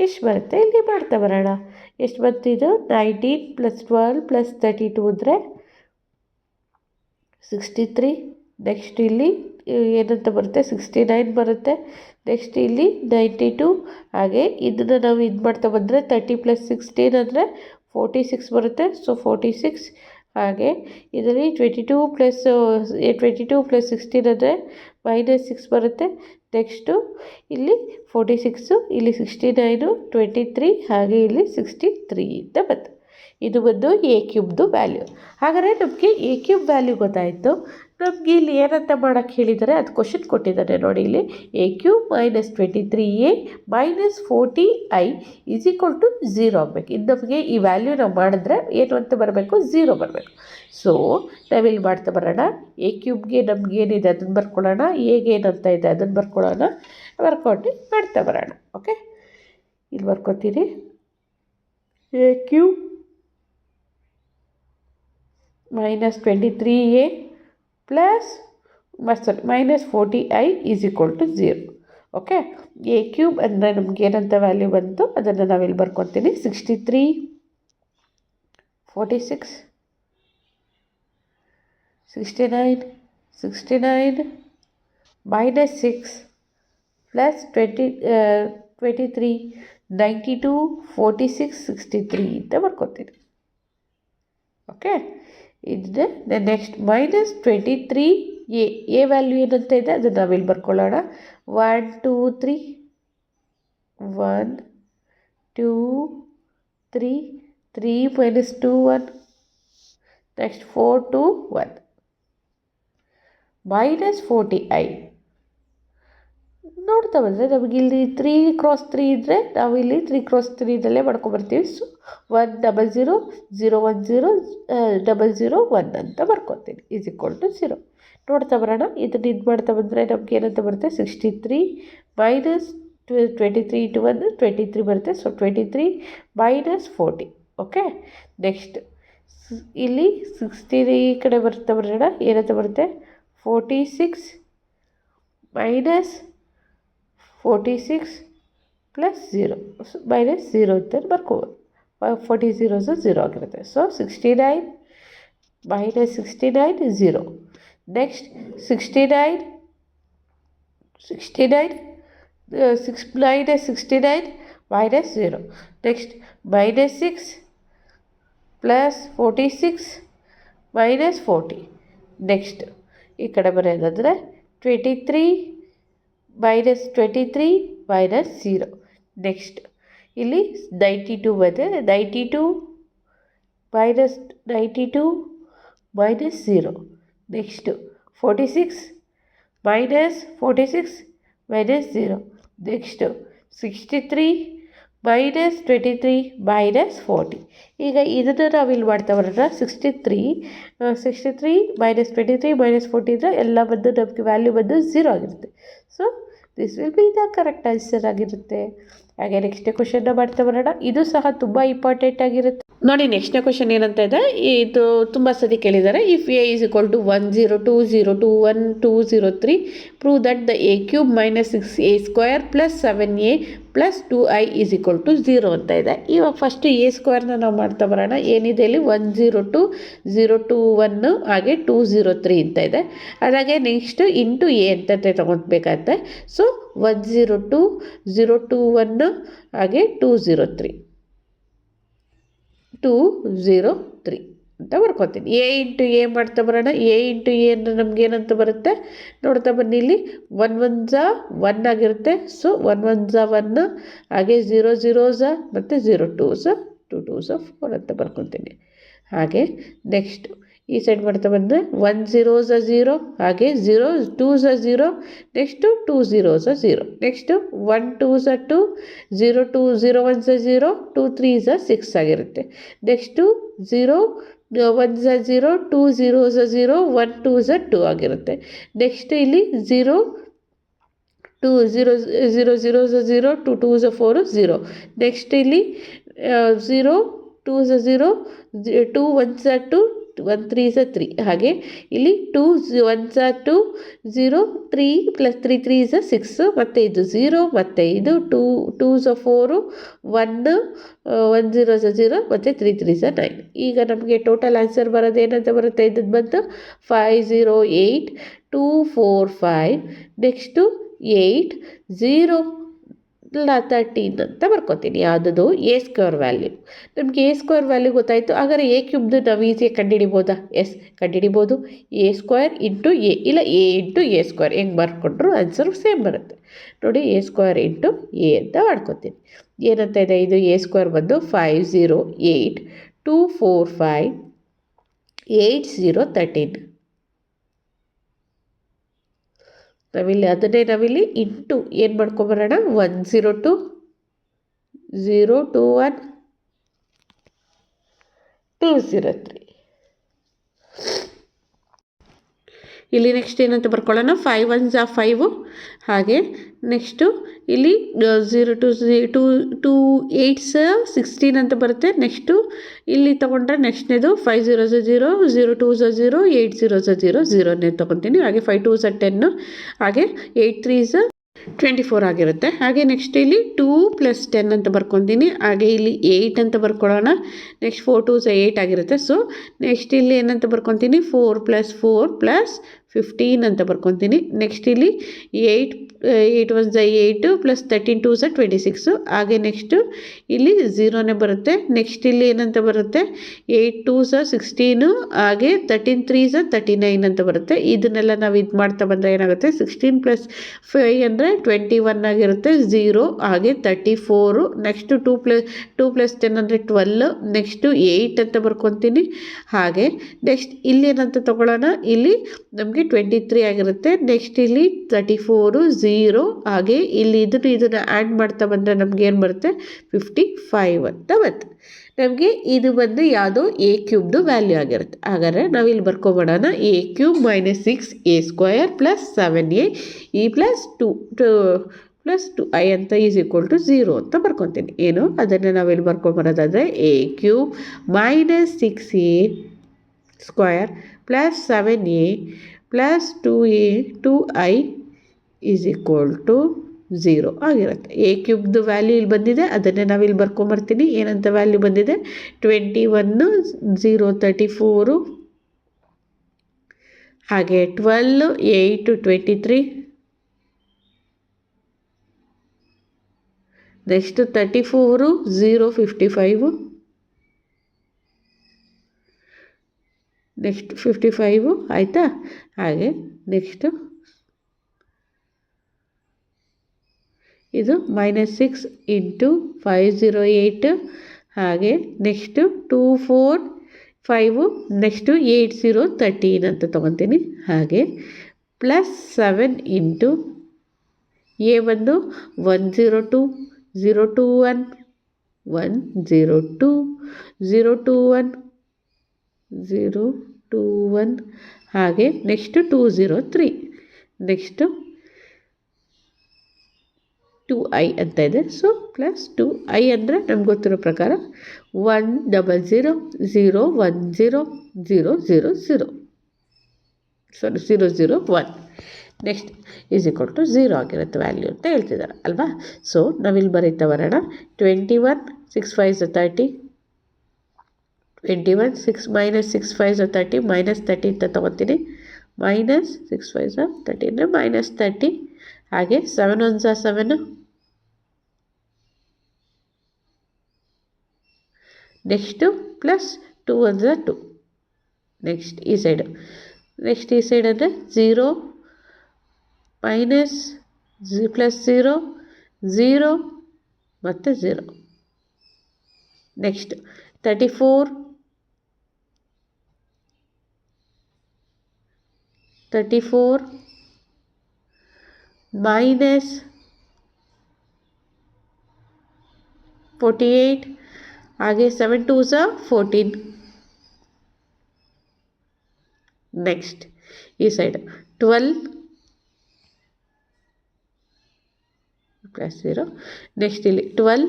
ಎಷ್ಟು ಬರುತ್ತೆ ಇಲ್ಲಿ ಮಾಡ್ತಾ ಬರೋಣ. ಎಷ್ಟು ಬಂತು ಇದು 19 + 12 + 32 ಅಂದರೆ 63. ನೆಕ್ಸ್ಟ್ ಇಲ್ಲಿ ಏನಂತ ಬರುತ್ತೆ 69 ಬರುತ್ತೆ. ನೆಕ್ಸ್ಟ್ ಇಲ್ಲಿ 92. ಹಾಗೆ ಇದನ್ನು ನಾವು ಇದು ಮಾಡ್ತಾ ಬಂದರೆ 30 + 16 ಅಂದರೆ 46 ಬರುತ್ತೆ. ಸೊ 46. ಹಾಗೆ ಇದರಲ್ಲಿ 22 + 16 ಅಂದರೆ -6 ಬರುತ್ತೆ. ನೆಕ್ಸ್ಟು ಇಲ್ಲಿ 46, ಇಲ್ಲಿ 69, 23, ಹಾಗೆ ಇಲ್ಲಿ 63 ಅಂತ ಬಂತು. ಇದು ಬಂದು A³ ವ್ಯಾಲ್ಯೂ. ಹಾಗಾದರೆ ನಮಗೆ A³ ವ್ಯಾಲ್ಯೂ ಗೊತ್ತಾಯಿತು. ನಮಗೆ ಇಲ್ಲಿ ಏನಂತ ಮಾಡೋಕ್ಕೆ ಹೇಳಿದ್ದಾರೆ, ಅದು ಕ್ವಶನ್ ಕೊಟ್ಟಿದ್ದಾರೆ ನೋಡಿ. ಇಲ್ಲಿ A³ - 23A - 40I = 0 ಆಗಬೇಕು. ಇದು ನಮಗೆ ಈ ವ್ಯಾಲ್ಯೂ ನಾವು ಮಾಡಿದ್ರೆ ಏನು ಅಂತ ಬರಬೇಕು, 0 ಬರಬೇಕು. ಸೊ ನಾವಿಲ್ಲಿ ಮಾಡ್ತಾ ಬರೋಣ. A³ ನಮಗೇನಿದೆ ಅದನ್ನು ಬರ್ಕೊಳ್ಳೋಣ, Aಗೆ ಏನಂತ ಇದೆ ಅದನ್ನು ಬರ್ಕೊಂಡು ಮಾಡ್ತಾ ಬರೋಣ. ಓಕೆ, ಇಲ್ಲಿ ಬರ್ಕೊತೀನಿ. A³ - 23A - 40I = 0. Okay, A³ ಅಂದರೆ ನಮ್ಗೆ ಏನಂತ ವ್ಯಾಲ್ಯೂ ಬಂತು ಅದನ್ನು ನಾವಿಲ್ಲಿ ಬರ್ಕೊತೀನಿ. 63, 46, 69, -6 + 23, 92, 46, 63 ಅಂತ ಬರ್ಕೊತೀನಿ. ಓಕೆ, ಇದನ್ನೇ ನೆಕ್ಸ್ಟ್ -23A ವ್ಯಾಲ್ಯೂ ಏನಂತ ಇದೆ ಅದನ್ನು ನಾವಿಲ್ಲಿ ಬರ್ಕೊಳ್ಳೋಣ. 1 2 3, 1 2 3, 3 - 2 1, ನೆಕ್ಸ್ಟ್ 4 2 1, -40I ನೋಡ್ತಾ ಬಂದರೆ ನಮಗೆ ಇಲ್ಲಿ 3 × 3 ಇದ್ದರೆ ನಾವು ಇಲ್ಲಿ 3 × 3 ಇದರಲ್ಲೇ ಮಾಡ್ಕೊಬರ್ತೀವಿ. ಸೊ 1 0 0 0 1 0 0 0 1 ಅಂತ ಬರ್ಕೊತೀನಿ = 0. ನೋಡ್ತಾ ಬರೋಣ. ಇದನ್ನು ಇದು ಮಾಡ್ತಾ ಬಂದರೆ ನಮ್ಗೆ ಏನಂತ ಬರುತ್ತೆ 63 - 23 × 1 23 ಬರುತ್ತೆ. ಸೊ 23 - 40. ಓಕೆ, ನೆಕ್ಸ್ಟ್ ಇಲ್ಲಿ 60 ಈ ಕಡೆ ಬರ್ತಾ ಬರೋಣ. ಏನಂತ ಬರುತ್ತೆ 46 - 46 + 0 -0 ಅಂತ ಬರ್ಕೋಬೋದು. 40 0s 0 ಆಗಿರುತ್ತೆ. ಸೊ 69 - 69 0. ನೆಕ್ಸ್ಟ್ 69 -69 -0. ನೆಕ್ಸ್ಟ್ -6 + 46 -40. ನೆಕ್ಸ್ಟ್ ಈ ಕಡೆ ಬರೋದಾದರೆ 23 - 0. ನೆಕ್ಸ್ಟ್ ಇಲ್ಲಿ 92 ಬಂದರೆ 92 - 92 -0. ನೆಕ್ಸ್ಟು 46 - 46 -0. ನೆಕ್ಸ್ಟು 63 - 23 -40. ಈಗ ಇದನ್ನು ನಾವಿಲ್ಲಿ ಮಾಡ್ತಾ ಬರೋಣ. 63 - 23 -40 ಇದ್ದರೆ ಎಲ್ಲ ಬಂದು ನಮಗೆ ವ್ಯಾಲ್ಯೂ ಬಂದು 0 ಆಗಿರುತ್ತೆ. So this will be the correct answer ಆಗಿರುತ್ತೆ. ಹಾಗೆ ನೆಕ್ಸ್ಟ್ ಕ್ವಶನ್ನ ಮಾಡ್ತಾ ಬರೋಣ. ಇದು ಸಹ ತುಂಬ ಇಂಪಾರ್ಟೆಂಟ್ ಆಗಿರುತ್ತೆ. ನೋಡಿ ನೆಕ್ಸ್ಟ್ನೇ ಕ್ವಶನ್ ಏನಂತ ಇದೆ, ಇದು ತುಂಬ ಸತಿ ಕೇಳಿದ್ದಾರೆ. If A is equal to 1 0 2 0 2 1 2 0 3 prove that the A cube minus 6a² plus 7a plus 2i is equal to 0 ಅಂತ ಇದೆ. ಇವಾಗ ಫಸ್ಟ್ ಎ ಸ್ಕ್ವೇರ್ನ ನಾವು ಮಾಡ್ತಾ ಬರೋಣ. ಏನಿದೆ ಇಲ್ಲಿ 1 0 2 0 2 1 ಹಾಗೆ 2 0 3 ಅಂತ ಇದೆ. ಅದಾಗೆ ನೆಕ್ಸ್ಟ್ ಇಂಟು ಎ ಅಂತ ತಗೊಳ್ಬೇಕಾಗತ್ತೆ. ಸೊ 1 0 2 0 2 1 ಹಾಗೆ 2 0 3 2 0 3 ಅಂತ ಬರ್ಕೊತೀನಿ. ಎ ಇಂಟು ಎ ಮಾಡ್ತಾ ಬರೋಣ. ಎ ಇಂಟು ಎ ಅಂದರೆ ನಮ್ಗೆ ಏನಂತ ಬರುತ್ತೆ ನೋಡ್ತಾ ಬನ್ನಿ. ಇಲ್ಲಿ 1 1 ಝ 1 ಆಗಿರುತ್ತೆ. ಸೊ 1 1 ಝ 1 ಹಾಗೆ 0 0 ಝ ಮತ್ತು 0 2 ಝ 2 2 ಝ 4 ಅಂತ ಬರ್ಕೊತೀನಿ. ಹಾಗೆ ನೆಕ್ಸ್ಟ್ ಈ ಸೈಡ್ ಮಾಡ್ತಾ ಬಂದರೆ 1 0 ಝ 0 ಹಾಗೆ 0 2 ಝ 0 ನೆಕ್ಸ್ಟು 2 0 ಝ 0 ನೆಕ್ಸ್ಟು 1 2 ಝ 2 0 2 0 1 ಝ 0 2 3 ಝ 6 ಆಗಿರುತ್ತೆ. ನೆಕ್ಸ್ಟು 0 1 ಝ 0 2 0 ಝ 0 1 2 ಝ 2 ಆಗಿರುತ್ತೆ. ನೆಕ್ಸ್ಟ್ ಇಲ್ಲಿ 0 2 0 0 0 ಝ 0 2 2 ಝ 4 0 ನೆಕ್ಸ್ಟ್ ಇಲ್ಲಿ 0 2 ಝ 0 2 1 ಝ 2 1 3 ಝ 3 ಹಾಗೆ ಇಲ್ಲಿ 2 1 ಝ 2 0 3 ಪ್ಲಸ್ 3 3 ಝ 6 ಮತ್ತು ಇದು 0 ಮತ್ತು ಇದು 2 2 ಝ 4 1 1 0 ಝ 0 ಮತ್ತು 3 3 ಝ 9. ಈಗ ನಮಗೆ ಟೋಟಲ್ ಆನ್ಸರ್ ಬರೋದು ಏನಂತ ಬರುತ್ತೆ, ಇದ್ದದ್ದು ಬಂದು 5 0 8 2 4 5 ನೆಕ್ಸ್ಟು 8 0 13 ಅಂತ ಬರ್ಕೊತೀನಿ. ಯಾವುದದು ಎ ಸ್ಕ್ವೇರ್ ವ್ಯಾಲ್ಯೂ. ನಮಗೆ ಎ ಸ್ಕ್ವೇರ್ ವ್ಯಾಲ್ಯೂ ಗೊತ್ತಾಯಿತು. ಹಾಗಾದರೆ ಎ ಕ್ಯೂಬ್ದು ನಾವು ಈಸಿಯಾಗಿ ಕಂಡುಹಿಡಿಬೋದಾ? ಎಸ್, ಕಂಡುಹಿಡಿಬೋದು. ಎ ಸ್ಕ್ವೇರ್ ಇಂಟು ಎ ಇಲ್ಲ ಎ ಇಂಟು ಎ ಸ್ಕ್ವೇರ್ ಹೆಂಗೆ ಬರ್ಕೊಂಡ್ರು ಆನ್ಸರ್ ಸೇಮ್ ಬರುತ್ತೆ. ನೋಡಿ ಎ ಸ್ಕ್ವೇರ್ ಇಂಟು ಎ ಅಂತ ಮಾಡ್ಕೊತೀನಿ. ಏನಂತ ಇದೆ ಇದು ಎ ಸ್ಕ್ವೇರ್ ಬಂದು 5 0 8 2 4 5 8 0 13. ನಾವಿಲ್ಲಿ ಇಂಟು ಏನು ಮಾಡ್ಕೊಬರೋಣ, 1 0 2 0 2 1 2 0 3. ಇಲ್ಲಿ ನೆಕ್ಸ್ಟ್ ಏನಂತ ಬರ್ಕೊಳ್ಳೋಣ, 5 1 ಝ 5 ಹಾಗೆ ನೆಕ್ಸ್ಟು ಇಲ್ಲಿ 0 2 2 2 8 16 ಅಂತ ಬರುತ್ತೆ. ನೆಕ್ಸ್ಟು ಇಲ್ಲಿ ತೊಗೊಂಡ್ರೆ ನೆಕ್ಸ್ಟ್ನೇದು 5 0 ಝ 0 0 2 ಝ 0 8 0 ಝ 0 0ನೇ ತೊಗೊತೀನಿ. ಹಾಗೆ 5 2 ಝ 10 ಹಾಗೆ 8 3 ಝ 24 ಆಗಿರುತ್ತೆ. ಹಾಗೆ ನೆಕ್ಸ್ಟ್ ಇಲ್ಲಿ 2 + 10 ಅಂತ ಬರ್ಕೊತೀನಿ. ಹಾಗೆ ಇಲ್ಲಿ 8 ಅಂತ ಬರ್ಕೊಳ್ಳೋಣ. ನೆಕ್ಸ್ಟ್ 4 2 ಝ 8 ಆಗಿರುತ್ತೆ. ಸೊ ನೆಕ್ಸ್ಟ್ ಇಲ್ಲಿ ಏನಂತ ಬರ್ಕೊತೀನಿ, 4 + 4 + 15 ಅಂತ ಬರ್ಕೊತೀನಿ. ನೆಕ್ಸ್ಟ್ ಇಲ್ಲಿ 8 1 ಝ 8 + 13 2 ಝ 26 ಹಾಗೆ ನೆಕ್ಸ್ಟು ಇಲ್ಲಿ 0ನೇ ಬರುತ್ತೆ. ನೆಕ್ಸ್ಟ್ ಇಲ್ಲಿ ಏನಂತ ಬರುತ್ತೆ, 8 2 ಝ 16 ಹಾಗೆ 13 3 ಝ 39 ಅಂತ ಬರುತ್ತೆ. ಇದನ್ನೆಲ್ಲ ನಾವು ಇದು ಮಾಡ್ತಾ ಬಂದರೆ ಏನಾಗುತ್ತೆ, 16 + 5 ಅಂದರೆ 21 ಆಗಿರುತ್ತೆ. 0 ಹಾಗೆ 34 ನೆಕ್ಸ್ಟು 2 + 10 ಅಂದರೆ 12 ನೆಕ್ಸ್ಟು 8 ಅಂತ ಬರ್ಕೊತೀನಿ. ಹಾಗೆ ನೆಕ್ಸ್ಟ್ ಇಲ್ಲಿ ಏನಂತ ತೊಗೊಳ್ಳೋಣ, ಇಲ್ಲಿ ನಮಗೆ 23 ಆಗಿರುತ್ತೆ. ನೆಕ್ಸ್ಟ್ ಇಲ್ಲಿ 34 0 ಹಾಗೆ ಇಲ್ಲಿ ಇದನ್ನು ಆ್ಯಡ್ ಮಾಡ್ತಾ ಬಂದರೆ ನಮ್ಗೆ ಏನು ಬರುತ್ತೆ, 55 ಅಂತ ಬರುತ್ತೆ. ನಮಗೆ ಇದು ಬಂದು ಯಾವುದೋ ಎ ಕ್ಯೂಬ್ದು ವ್ಯಾಲ್ಯೂ ಆಗಿರುತ್ತೆ. ಹಾಗಾದರೆ ನಾವಿಲ್ಲಿ ಬರ್ಕೊಬೋಣ, A cube minus 6a² plus 7a e plus 2i ಅಂತ ಈಸ್ ಈಕ್ವಲ್ ಟು 0 ಅಂತ ಬರ್ಕೊತೀನಿ. ಏನು ಅದನ್ನು ನಾವಿಲ್ಲಿ ಬರ್ಕೊಂಬರೋದಾದರೆ A cube minus 6a² plus 7a plus 2a 2i is equal to 0 ಆಗಿರುತ್ತೆ. ಎ ಕ್ಯೂಬ್ದು ವ್ಯಾಲ್ಯೂ ಇಲ್ಲಿ ಬಂದಿದೆ, ಅದನ್ನೇ ನಾವಿಲ್ಲಿ ಬರ್ಕೊಂಬರ್ತೀನಿ. ಏನಂತ ವ್ಯಾಲ್ಯೂ ಬಂದಿದೆ, 21 0 34 ಹಾಗೆ 12 8 23 ನೆಕ್ಸ್ಟ್ 34 0 55 ನೆಕ್ಸ್ಟ್ 55 ಆಯಿತಾ. ಹಾಗೆ ನೆಕ್ಸ್ಟು ಇದು -6 × 508 ಹಾಗೆ ನೆಕ್ಸ್ಟು 2 4 5 ನೆಕ್ಸ್ಟು 8 0 13 ಅಂತ ತೊಗೊತೀನಿ. ಹಾಗೆ +7 ಇಂಟು ಎ ಬಂದು 102 021 102 021 021 ಹಾಗೆ ನೆಕ್ಸ್ಟು 203 ನೆಕ್ಸ್ಟು 2i ಅಂತ ಇದೆ. ಸೊ ಪ್ಲಸ್ 2i ಅಂದರೆ ನಮ್ಗೆ ಗೊತ್ತಿರೋ ಪ್ರಕಾರ 100 ಸಾರಿ 001 ನೆಕ್ಸ್ಟ್ ಈಸ್ ಈಕ್ವಲ್ ಟು 0 ಆಗಿರುತ್ತೆ ವ್ಯಾಲ್ಯೂ ಅಂತ ಹೇಳ್ತಿದ್ದಾರೆ ಅಲ್ವಾ. ಸೊ ನಾವಿಲ್ಲಿ ಬರೀತಾ ಬರೋಣ. 21 6 5 30, 21 6 ಮೈನಸ್ 6 5 30 ಮೈನಸ್ 30 ಅಂತ ತೊಗೊತೀನಿ. ಮೈನಸ್ 6 5 30 ಅಂದರೆ ಮೈನಸ್ 30. ಹಾಗೆ 7 1 7, ನೆಕ್ಸ್ಟು ಪ್ಲಸ್ 2 1 2. ನೆಕ್ಸ್ಟ್ ಈ ಸೈಡ್ ಅಂದರೆ 0 ಮೈನಸ್ ಪ್ಲಸ್ 0 0 ಮತ್ತು 0. Next 34 minus 48. ಹಾಗೆ 7 2 14. ನೆಕ್ಸ್ಟ್ ಈ ಸೈಡ್ 12 ಪ್ಲಸ್ 0. ನೆಕ್ಸ್ಟ್ ಇಲ್ಲಿ 12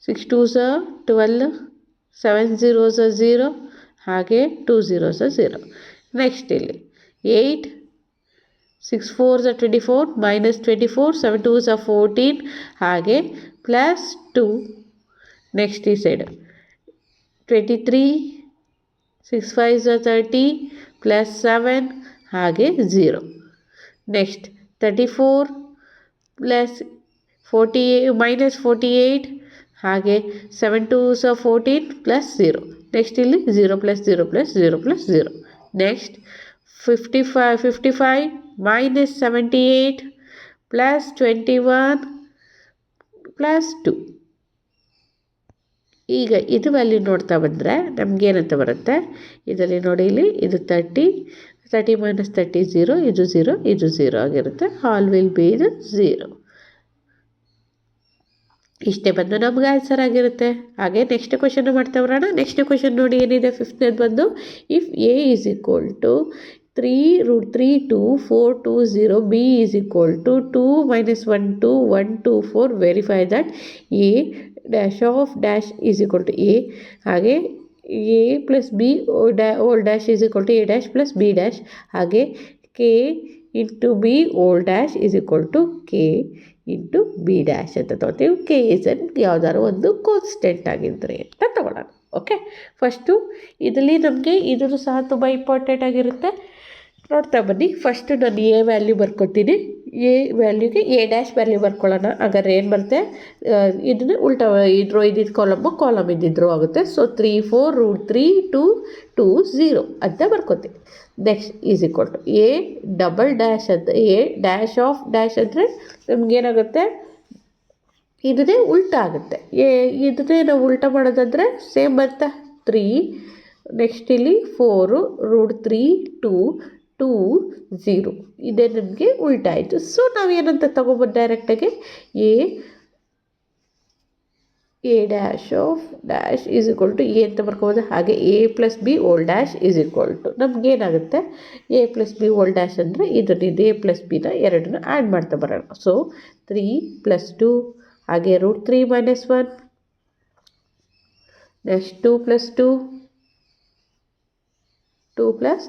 6 2 12, 7 0 0, ಹಾಗೆ 2 0 0. ನೆಕ್ಸ್ಟ್ ಇಲ್ಲಿ 8 6 4 24 ಮೈನಸ್ 24, 7 2 14, ಹಾಗೆ ಪ್ಲಸ್ 2. ನೆಕ್ಸ್ಟ್ ಈ ಸೈಡ್ 23 6 5 30 ಪ್ಲಸ್ 7, ಹಾಗೆ 0. ನೆಕ್ಸ್ಟ್ 34 ಪ್ಲಸ್ 48 ಮೈನಸ್ 48, ಹಾಗೆ 7 2 14 ಪ್ಲಸ್ 0. ನೆಕ್ಸ್ಟ್ ಇಲ್ಲಿ 0 plus 0 plus 0 plus 0. Next 55 minus 78 plus 21 plus 2. ಈಗ ಇದು ವ್ಯಾಲ್ಯೂ ನೋಡ್ತಾ ಬಂದರೆ ನಮಗೇನಂತ ಬರುತ್ತೆ ಇದರಲ್ಲಿ ನೋಡಿ, ಇಲ್ಲಿ ಇದು 30 ಮೈನಸ್ 30 0, ಇದು 0 ಇದು 0 ಆಗಿರುತ್ತೆ. ಆಲ್ ವಿಲ್ ಬಿ ಇದು 0. ಇಷ್ಟೇ ಬಂದು ನಮ್ಗೆ ಆನ್ಸರ್ ಆಗಿರುತ್ತೆ. ಹಾಗೆ ನೆಕ್ಸ್ಟ್ ಕ್ವೆಶನ್ ಮಾಡ್ತಾ ಬರೋಣ. ನೆಕ್ಸ್ಟ್ ಕ್ವೆಶನ್ ನೋಡಿ ಏನಿದೆ, 5ನೇದು ಬಂದು if A is equal to 3√3 2 4 2 0, B is equal to 2 minus 1 2 1 2 4, verify that A dash of dash is equal to A. ಹಾಗೆ A plus B whole dash is equal to A dash plus B dash. ಹಾಗೆ K into B whole dash is equal to K into B dash ಅಂತ ತೊಗೊತೀವಿ. K is ಯಾವ್ದಾದ್ರು ಒಂದು constant ಆಗಿದ್ರೆ ಅಂತ ತೊಗೊಳ್ಳೋಣ. Okay, first ಇದರಲ್ಲಿ ನಮಗೆ ಇದನ್ನು ಸಹ ತುಂಬ ಇಂಪಾರ್ಟೆಂಟ್ ಆಗಿರುತ್ತೆ. ನೋಡ್ತಾ ಬನ್ನಿ. ಫಸ್ಟು ನಾನು ಎ ವ್ಯಾಲ್ಯೂ ಬರ್ಕೊತೀನಿ. ಎ ವ್ಯಾಲ್ಯೂಗೆ ಎ ಡ್ಯಾಶ್ ವ್ಯಾಲ್ಯೂ ಬರ್ಕೊಳ್ಳೋಣ. ಹಾಗಾದ್ರೆ ಏನು ಬರುತ್ತೆ, ಇದನ್ನು ಉಲ್ಟಾ ಇದ್ದಿದ್ದು ಕಾಲಮ್ ಇದ್ದಿದ್ರು ಆಗುತ್ತೆ. ಸೊ 3 4√3 2 2 0 ಅಂತ ಬರ್ಕೊತೀನಿ. Next is equal to A double dash ಅಂತ, ಎ ಡ್ಯಾಶ್ ಆಫ್ ಡ್ಯಾಶ್ ಅಂದರೆ ನಮಗೇನಾಗುತ್ತೆ, ಇದನ್ನೇ ಉಲ್ಟಾ ಆಗುತ್ತೆ. ಇದನ್ನೇ ನಾವು ಉಲ್ಟಾ ಮಾಡೋದಾದರೆ ಸೇಮ್ ಬರ್ತಾ 3. ನೆಕ್ಸ್ಟ್ ಇಲ್ಲಿ 4√3 2 2 0, ಇದೇ ನಮಗೆ ಉಲ್ಟಾ ಆಯಿತು. ಸೊ ನಾವೇನಂತ ತೊಗೊಬೋದು ಡೈರೆಕ್ಟಾಗಿ A dash of dash is equal to A ಅಂತ ಬರ್ಕೋಬೋದು. ಹಾಗೆ A plus B whole dash is equal to ನಮಗೇನಾಗುತ್ತೆ, A plus B whole dash ಅಂದರೆ ಇದನ್ನು ಎ ಪ್ಲಸ್ ಬಿನ ಎರಡನ್ನ ಆ್ಯಡ್ ಮಾಡ್ತಾ ಬರೋಣ. ಸೊ 3 ಪ್ಲಸ್ 2, ಹಾಗೆ √3 minus 1, next 2 plus 2 2 plus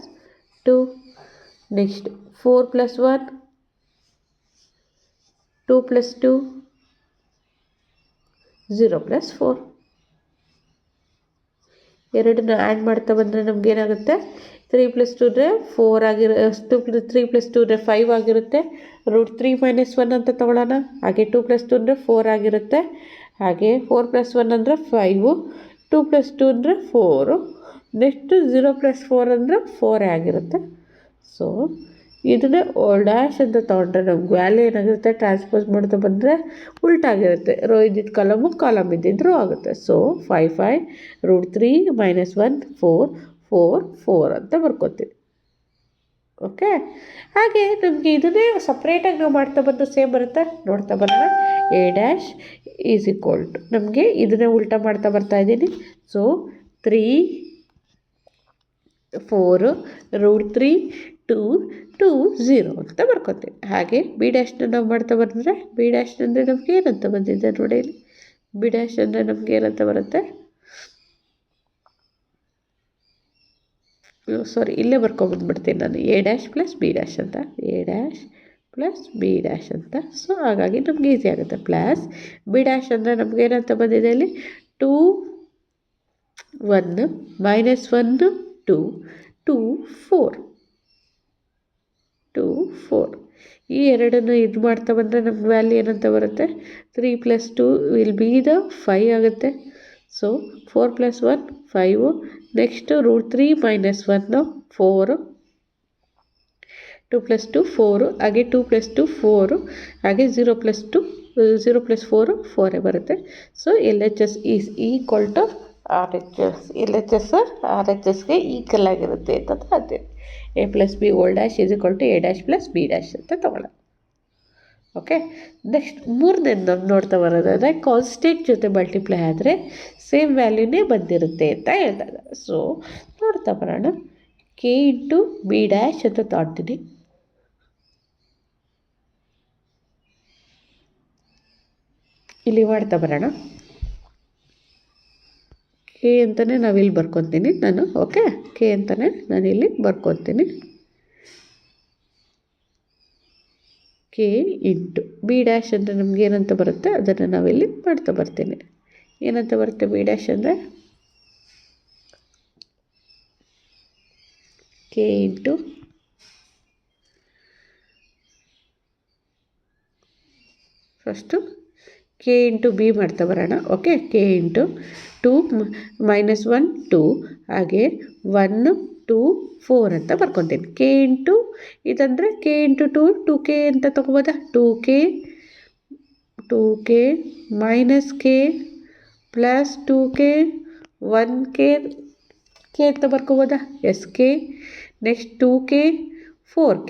2, next 4 plus 1 2 plus 2 0 plus 4. ಎರಡನ್ನ ಆ್ಯಡ್ ಮಾಡ್ತಾ ಬಂದರೆ ನಮಗೇನಾಗುತ್ತೆ, 3 ಪ್ಲಸ್ 2 ಅಂದರೆ 4 3 ಪ್ಲಸ್ 2 ಅಂದರೆ 5 ಆಗಿರುತ್ತೆ. √3 ಮೈನಸ್ 1 ಅಂತ ತೊಗೊಳ್ಳೋಣ. ಹಾಗೆ 2 ಪ್ಲಸ್ 2 ಅಂದರೆ 4 ಆಗಿರುತ್ತೆ. ಹಾಗೆ 4 ಪ್ಲಸ್ 1 ಅಂದರೆ 5, 2 ಪ್ಲಸ್ 2 ಅಂದರೆ 4, ನೆಕ್ಸ್ಟ್ 0 ಪ್ಲಸ್ 4 ಅಂದರೆ 4 ಆಗಿರುತ್ತೆ. ಸೊ ಇದನ್ನೇ ಓಲ್ ಡ್ಯಾಶ್ ಅಂತ ತೊಗೊಂಡ್ರೆ ನಮ್ಗೆ ವ್ಯಾಲ್ಯೂ ಏನಾಗಿರುತ್ತೆ, ಟ್ರಾನ್ಸ್ಪೋಸ್ ಮಾಡ್ತಾ ಬಂದರೆ ಉಲ್ಟಾಗಿರುತ್ತೆ. ರೋ ಇದ್ದಿದ್ದು ಕಾಲಮ್ ಇದ್ದಿದ್ದು ರೋ ಆಗುತ್ತೆ. ಸೊ 5 5 √3 ಮೈನಸ್ 1 4 4 4 ಅಂತ ಬರ್ಕೊತೀವಿ. ಓಕೆ, ಹಾಗೆ ನಮಗೆ ಇದನ್ನೇ ಸಪ್ರೇಟಾಗಿ ನಾವು ಮಾಡ್ತಾ ಬಂದು ಸೇಮ್ ಬರುತ್ತೆ. ನೋಡ್ತಾ ಬರೋಣ. A dash is equal to ನಮಗೆ ಇದನ್ನೇ ಉಲ್ಟಾ ಮಾಡ್ತಾ ಬರ್ತಾ ಇದ್ದೀನಿ. ಸೊ 3 4 √3 2 2 0 ಅಂತ ಬರ್ಕೊತೀವಿ. ಹಾಗೆ ಬಿ ಡ್ಯಾಶ್ನ ನಾವು ಮಾಡ್ತಾ ಬಂದರೆ ಬಿ ಡ್ಯಾಶ್ ಅಂದರೆ ನಮ್ಗೆ ಏನಂತ ಬಂದಿದೆ ನೋಡಿ ಇಲ್ಲಿ. ಬಿ ಡ್ಯಾಶ್ ಅಂದರೆ ನಮ್ಗೆ ಏನಂತ ಬರುತ್ತೆ, ಸಾರಿ ಇಲ್ಲೇ ಬರ್ಕೊಬಂದ್ಬಿಡ್ತೀನಿ ನಾನು, A dash plus B dash ಅಂತ, A dash plus B dash ಅಂತ. ಸೊ ಹಾಗಾಗಿ ನಮ್ಗೆ ಈಸಿ ಆಗುತ್ತೆ. ಪ್ಲಸ್ ಬಿ ಡ್ಯಾಶ್ ಅಂದರೆ ನಮ್ಗೆ ಏನಂತ ಬಂದಿದೆ ಇಲ್ಲಿ 2 1 -1 2 2 4 2 4. ಈ ಎರಡನ್ನು ಇದು ಮಾಡ್ತಾ ಬಂದರೆ ನಮ್ಗೆ ವ್ಯಾಲ್ಯೂ ಏನಂತ ಬರುತ್ತೆ 3 + 2 ವಿಲ್ ಬಿ ದ 5 ಆಗುತ್ತೆ. ಸೊ 4 + 1 5. ನೆಕ್ಸ್ಟ್ √3 - 1 4, 2 + 2 4, ಹಾಗೆ 2 + 2 4, ಹಾಗೆ 0 + 2 0 + 4 4 ಬರುತ್ತೆ. So LHS is equal to RHS. LHS RHSಗೆ ಈಕ್ವಲ್ ಆಗಿರುತ್ತೆ ಅಂತ ಹೇಳ್ತೀವಿ. A + B whole dash is equal to A dash plus B dash ಅಂತ ತಗೊಳ್ಳೋಣ. ಓಕೆ, ನೆಕ್ಸ್ಟ್ ಮೂರನೇದು ನಾವು ನೋಡ್ತಾ ಬರೋದಾದರೆ ಕಾನ್ಸ್ಟೆಂಟ್ ಜೊತೆ ಮಲ್ಟಿಪ್ಲೈ ಆದರೆ ಸೇಮ್ ವ್ಯಾಲ್ಯೂನೇ ಬಂದಿರುತ್ತೆ ಅಂತ ಹೇಳ್ತಾರೆ. ಸೊ ನೋಡ್ತಾ ಬರೋಣ. K × B ಡ್ಯಾಶ್ ಅಂತ ತಗೊಳ್ತೀನಿ. ಇಲ್ಲಿ ಮಾಡ್ತಾ ಬರೋಣ. ಕೆ ಅಂತಲೇ ನಾವಿಲ್ಲಿ ಬರ್ಕೊತೀನಿ ನಾನು. ಓಕೆ, ಕೆ ಅಂತಲೇ ನಾನಿಲ್ಲಿ ಬರ್ಕೊತೀನಿ. ಕೆ ಇಂಟು ಬಿ ಡ್ಯಾಶ್ ಅಂದರೆ ನಮ್ಗೆ ಏನಂತ ಬರುತ್ತೆ ಅದನ್ನು ನಾವಿಲ್ಲಿ ಮಾಡ್ತಾ ಬರ್ತೀನಿ. ಏನಂತ ಬರುತ್ತೆ ಬಿ ಡ್ಯಾಶ್ ಅಂದರೆ K into first K into B ಮಾಡ್ತಾ ಬರೋಣ. ಓಕೆ, ಕೆ ಇಂಟು 2 - 1 2, ಹಾಗೆ 1 2 4 ಅಂತ ಬರ್ಕೊತೀನಿ. ಕೆ ಇಂಟು ಇದಂದರೆ ಕೆ ಇಂಟು 2 2k ಅಂತ ತೊಗೋಬೋದಾ. 2k minus K plus 2k 1k K ಅಂತ ಬರ್ಕೋಬೋದಾ. Yes K. Next 2k 4k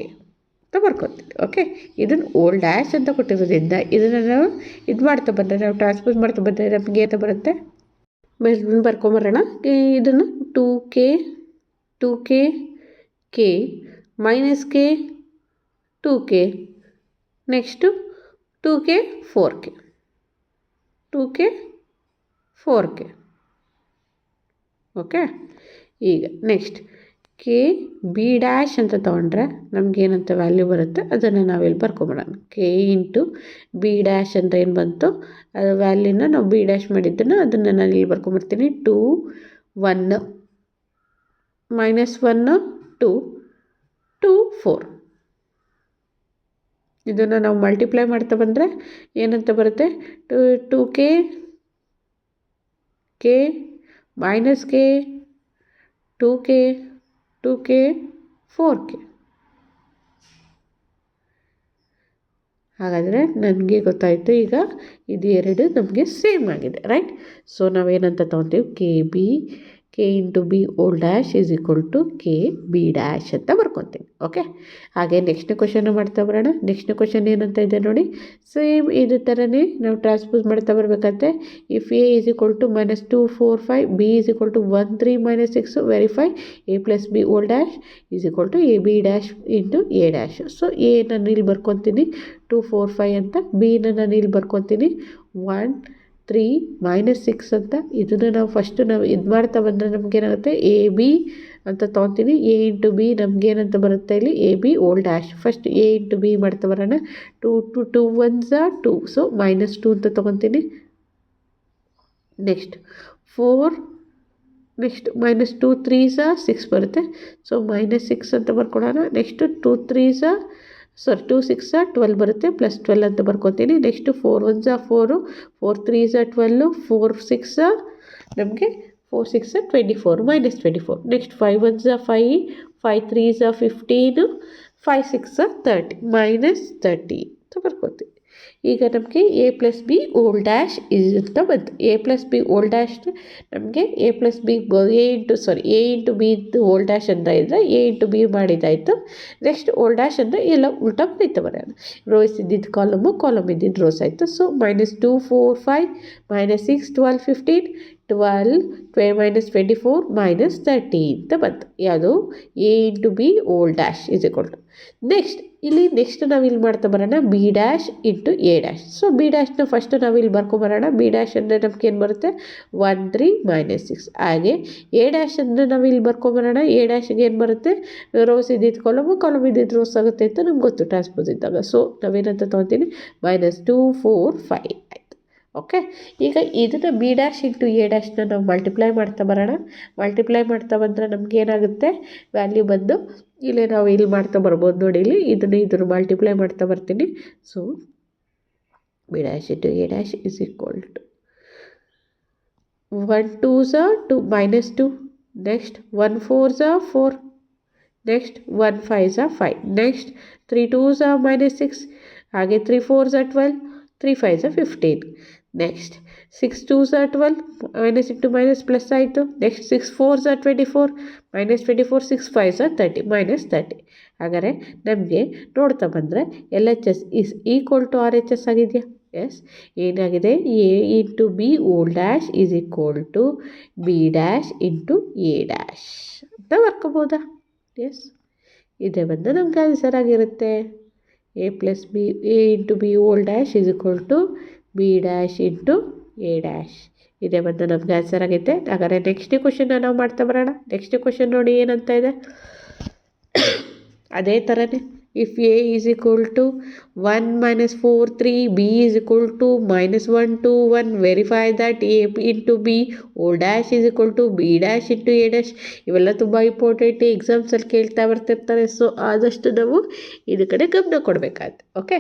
ಅಂತ ಬರ್ಕೊತೀವಿ. ಓಕೆ, ಇದನ್ನು ಓಲ್ಡ್ ಡ್ಯಾಶ್ ಅಂತ ಕೊಟ್ಟಿರೋದ್ರಿಂದ ಇದನ್ನು ನಾವು ಇದು ಮಾಡ್ತಾ ಬಂದರೆ, ನಾವು ಟ್ರಾನ್ಸ್ಪೋಸ್ ಮಾಡ್ತಾ ಬಂದರೆ ನಮಗೆ ಅಂತ ಬರುತ್ತೆ ಬರ್ಕೊಂಬರೋಣ. ಇದನ್ನು 2k K minus K 2k, next 2k 4k. Okay, ಈಗ ನೆಕ್ಸ್ಟ್ ಕೆ ಬಿ ಡ್ಯಾಶ್ ಅಂತ ತೊಗೊಂಡ್ರೆ ನಮಗೇನಂತ ವ್ಯಾಲ್ಯೂ ಬರುತ್ತೆ ಅದನ್ನು ನಾವಿಲ್ಲಿ ಬರ್ಕೊಂಬಿಡೋಣ. ಕೆ ಇಂಟು ಬಿ ಡ್ಯಾಶ್ ಅಂತ ಏನು ಬಂತು ಅದು ವ್ಯಾಲ್ಯೂನ ನಾವು ಬಿ ಡ್ಯಾಶ್ ಮಾಡಿದ್ದನ್ನು ಅದನ್ನು ನಾನು ಇಲ್ಲಿ ಬರ್ಕೊಂಬಿಡ್ತೀನಿ. 2 1 -1 2 2 4. ಇದನ್ನು ನಾವು ಮಲ್ಟಿಪ್ಲೈ ಮಾಡ್ತಾ ಬಂದರೆ ಏನಂತ ಬರುತ್ತೆ 2k minus K 2k 4k. ಹಾಗಾದರೆ ನನಗೆ ಗೊತ್ತಾಯಿತು ಈಗ ಇದು ಎರಡು ನಮಗೆ ಸೇಮ್ ಆಗಿದೆ, ರೈಟ್. ಸೊ ನಾವೇನಂತ ತೊಗೊತೀವಿ K into B whole dash is equal to K B dash ಅಂತ ಬರ್ಕೊತೀನಿ. ಓಕೆ, ಹಾಗೆ ನೆಕ್ಸ್ಟ್ ಕ್ವಶನ್ ಮಾಡ್ತಾ ಬರೋಣ. ನೆಕ್ಸ್ಟ್ ಕ್ವಶನ್ ಏನಂತ ಇದೆ ನೋಡಿ. ಸೇಮ್ ಇದೇ ಥರನೇ ನಾವು ಟ್ರಾನ್ಸ್ಪೋಸ್ ಮಾಡ್ತಾ ಬರಬೇಕಂತೆ. If A is equal to -2 4 5, B is equal to 1 3 -6 verify A + B whole dash is equal to A B dash into A dash. So A ನಾನು ಇಲ್ಲಿ ಬರ್ಕೊತೀನಿ 2 4 5 ಅಂತ, ಬಿನ ನಾನು ಇಲ್ಲಿ ಬರ್ಕೊತೀನಿ 1 3 -6 ಅಂತ. ಇದನ್ನು ನಾವು ಫಸ್ಟು ನಾವು ಇದು ಮಾಡ್ತಾ ಬಂದರೆ ನಮಗೇನಾಗುತ್ತೆ ಎ ಬಿ ಅಂತ ತೊಗೊತೀನಿ. ಎ ಇಂಟು ಬಿ ನಮಗೇನಂತ ಬರುತ್ತೆ ಇಲ್ಲಿ A B whole dash. First A into B ಮಾಡ್ತಾ ಬರೋಣ. 2 1s 2, ಸೊ -2 ಅಂತ ತೊಗೊತೀನಿ. ನೆಕ್ಸ್ಟ್ 4, ನೆಕ್ಸ್ಟ್ -2 3s 6 ಬರುತ್ತೆ, ಸೊ -6 ಅಂತ ಬರ್ಕೊಳ್ಳೋಣ. ನೆಕ್ಸ್ಟ್ 2 6 12 ಬರುತ್ತೆ, +12 ಅಂತ ಬರ್ಕೊತೀನಿ. ನೆಕ್ಸ್ಟ್ 4 1s 4, 4 3s 12, 4 6 ನಮಗೆ 4 6 24 -24. ನೆಕ್ಸ್ಟ್ 5 1s 5, 5 3s 15, 5 6 30 -30 ಅಂತ ಬರ್ಕೊತೀವಿ. ಈಗ ನಮಗೆ ಎ + ಬಿ ಓಲ್ಡ್ ಡ್ಯಾಶ್ ಅಂತ ಬಂತು. ಎ + ಬಿ ಓಲ್ಡ್ ಡ್ಯಾಶ್ ನಮಗೆ A into B whole dash ಅಂತ ಇದ್ದರೆ ಎ ಇಂಟು ಬಿ ಮಾಡಿದ್ದಾಯಿತು. ನೆಕ್ಸ್ಟ್ ಓಲ್ಡ್ ಡ್ಯಾಶ್ ಅಂದರೆ ಎಲ್ಲ ಉಲ್ಟಾ ಬರೀತಾ ಬರೋಣ. ರೋಸ್ ಇದ್ದಿದ್ದು ಕಾಲಮ್ ಇದ್ದಿದ್ದು ರೋಸ್ ಆಯಿತು. ಸೊ -2 4 5 -6 12 15 -24 -30 ಅಂತ ಬಂತು. ಯಾವುದು A into B whole dash is equal to. Next ನಾವಿಲ್ಲಿ ಮಾಡ್ತಾ ಬರೋಣ B dash into A dash. So B ಡ್ಯಾಶ್ನ ಫಸ್ಟ್ ನಾವಿಲ್ಲಿ ಬರ್ಕೊಂಬರೋಣ. ಬಿ ಡ್ಯಾಶ್ ಅಂದರೆ ನಮ್ಗೆ ಏನು ಬರುತ್ತೆ 1 3 -6. ಹಾಗೆ ಎ ಡ್ಯಾಶ್ ಅಂದರೆ ನಾವಿಲ್ಲಿ ಬರ್ಕೊಂಬರೋಣ. ಎ ಡ್ಯಾಶ್ಗೆ ಏನು ಬರುತ್ತೆ ರೋಸ್ ಇದ್ದಿದ್ದು ಕಾಲಮ್ ಇದ್ದಿದ್ದು ರೋಸ್ ಆಗುತ್ತೆ ಅಂತ ನಮ್ಗೆ ಗೊತ್ತು ಟ್ರಾನ್ಸ್ಪೋಸ್ ಇದ್ದಾಗ. ಸೊ ನಾವೇನಂತ ತೊಗೊತೀನಿ -2 4 5 ಆಯಿತು. ಓಕೆ, ಈಗ ಇದನ್ನು ಬಿ ಡ್ಯಾಶ್ ಇಂಟು ಎ ಡ್ಯಾಶ್ನ ನಾವು ಮಲ್ಟಿಪ್ಲೈ ಮಾಡ್ತಾ ಬರೋಣ. ಮಲ್ಟಿಪ್ಲೈ ಮಾಡ್ತಾ ಬಂದರೆ ನಮ್ಗೆ ಏನಾಗುತ್ತೆ ವ್ಯಾಲ್ಯೂ ಬಂದು ನಾವು ಇಲ್ಲಿ ಮಾಡ್ತಾ ಬರ್ಬೋದು ನೋಡಿ. ಇಲ್ಲಿ ಇದನ್ನು ಮಲ್ಟಿಪ್ಲೈ ಮಾಡ್ತಾ ಬರ್ತೀನಿ. So B dash into A dash is equal to 1 2s are 2 -2. Next 1 4s are 4. Next 1 5s are 5. Next 3 2s are -6. ಹಾಗೆ 3 4s are 12. 3 5s are 15. Next 6 2s are 12. Minus into minus plus ಆಯಿತು. Next 6 4s are 24. -24 6 5s are 30. -30. ಹಾಗಾದರೆ ನಮಗೆ ನೋಡ್ತಾ ಬಂದರೆ LHS is equal to RHS ಆಗಿದೆಯಾ? Yes, ಏನಾಗಿದೆ A into B whole dash is equal to B dash into A dash ಅಂತ ಬರ್ಕೋಬೋದಾ? Yes, ಇದೇ ಬಂದು ನಮ್ಗೆ ಆನ್ಸರ್ ಆಗಿರುತ್ತೆ. A plus B A into B whole dash is equal to B dash into A dash. ಇದೇ ಬಂದು ನಮ್ಗೆ answer ಆಗೈತೆ. ಹಾಗಾದರೆ ನೆಕ್ಸ್ಟ್ ಕ್ವಶನ್ನ ನಾವು ಮಾಡ್ತಾ ಬರೋಣ. ನೆಕ್ಸ್ಟ್ ಕ್ವಶನ್ ನೋಡಿ ಏನಂತ ಇದೆ. ಅದೇ ಥರನೇ if A is equal to 1 -4 3 B is equal to -1 2 1 verify that A into B whole dash is equal to B dash into A dash. ಇವೆಲ್ಲ ತುಂಬ ಇಂಪಾರ್ಟೆಂಟ್, ಎಕ್ಸಾಮ್ಸಲ್ಲಿ ಕೇಳ್ತಾ ಬರ್ತಿರ್ತಾರೆ. ಸೊ ಆದಷ್ಟು ನಾವು ಇದ್ರ ಕಡೆ ಗಮನ ಕೊಡಬೇಕಾಗುತ್ತೆ. Okay,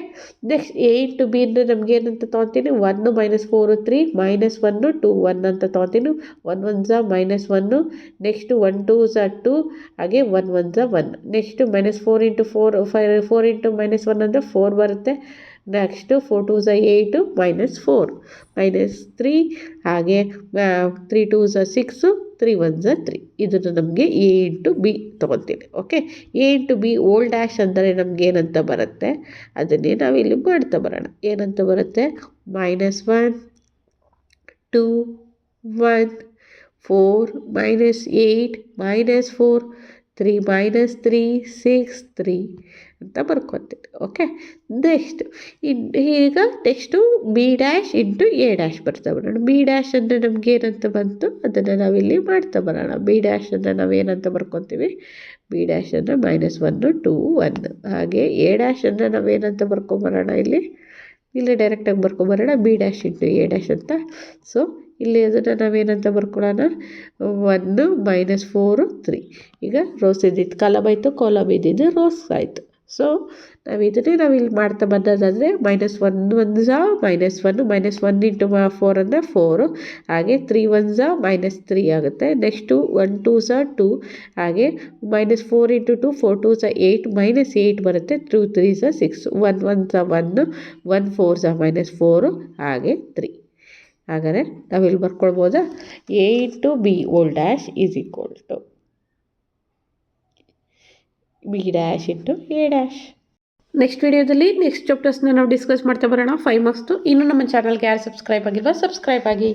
next A into B ಅಂದರೆ ನಮ್ಗೆ ಏನಂತ ತೊಗೊತೀನಿ 1 -4 3 -1 2 1 ಅಂತ ತೊಗೊತೀನಿ. 1 1s -1. ನೆಕ್ಸ್ಟ್ 1 2s 2 ಹಾಗೆ 1 1s 1. ನೆಕ್ಸ್ಟ್ -4 ಇಂಟು 4 4 ಇಂಟು -1 ಅಂದರೆ 4 ಬರುತ್ತೆ. ನೆಕ್ಸ್ಟು 4 2s 8 -4 -3 ಹಾಗೆ 3 2s 6 3 1s 3. ಇದನ್ನು ನಮಗೆ ಎ ಇಂಟು ಬಿ ತೊಗೊತೀನಿ. Okay, A into B whole dash ಅಂದರೆ ನಮ್ಗೆ ಏನಂತ ಬರುತ್ತೆ ಅದನ್ನೇ ನಾವಿಲ್ಲಿ ಮಾಡ್ತಾ ಬರೋಣ. ಏನಂತ ಬರುತ್ತೆ -1 2 1 4 -8 -4 3 -3 6 3 ಅಂತ ಬರ್ಕೊತೀನಿ. ಓಕೆ, ಈಗ next B dash into A dash ಬರ್ತಾ ಬರೋಣ. ಬಿ ಡ್ಯಾಶ್ ಅಂದರೆ ನಮ್ಗೆ ಏನಂತ ಬಂತು ಅದನ್ನು ನಾವಿಲ್ಲಿ ಮಾಡ್ತಾ ಬರೋಣ. ಬಿ ಡ್ಯಾಶ್ ಅಂದರೆ ನಾವೇನಂತ ಬರ್ಕೊತೀವಿ ಬಿ ಡ್ಯಾಶ್ ಅಂದರೆ -1 2 1. ಹಾಗೆ ಎ ಡ್ಯಾಶ್ ಅಂದರೆ ನಾವೇನಂತ ಬರ್ಕೊಂಬರೋಣ ಇಲ್ಲಿ ಡೈರೆಕ್ಟಾಗಿ ಬರ್ಕೊಂಬರೋಣ B dash into A dash ಅಂತ. ಸೊ ಇಲ್ಲಿ ಅದನ್ನು ನಾವೇನಂತ ಬರ್ಕೊಳ್ಳೋಣ 1 -4 3. ಈಗ ರೋಸ್ ಇದ್ದಿದ್ದು ಕಾಲಮ್ ಆಯಿತು, ಕಾಲಮ್ ಇದ್ದಿದ್ದು ರೋಸ್ ಆಯಿತು. ಸೊ ನಾವಿಲ್ಲಿ ಮಾಡ್ತಾ ಬಂದದಾದರೆ -1 1s -1 ಇಂಟು 4 ಅಂದರೆ 4 ಹಾಗೆ 3 1s -3 ಆಗುತ್ತೆ. ನೆಕ್ಸ್ಟು 1 2s 2 ಹಾಗೆ -4 ಇಂಟು 2 4 2s 8 -8 ಬರುತ್ತೆ. 2 3s 6 1 1s 1 1 4s -4 ಹಾಗೆ 3. ಹಾಗಾದರೆ ನಾವಿಲ್ಲಿ ಬರ್ಕೊಳ್ಬೋದಾ A into B whole dash is equal to B dash into A dash. Next ವಿಡಿಯೋದಲ್ಲಿ ನೆಕ್ಸ್ಟ್ ಚಾಪ್ಟರ್ಸ್ನ ನಾವು ಡಿಸ್ಕಸ್ ಮಾಡ್ತಾ ಬರೋಣ 5 ಮಾರ್ಕ್ಸ್ದು. ಇನ್ನೂ ನಮ್ಮ ಚಾನಲ್ಗೆ ಯಾರು ಸಬ್ಸ್ಕ್ರೈಬ್ ಆಗಿಲ್ವಾ ಸಬ್ಸ್ಕ್ರೈಬ್ ಆಗಿ.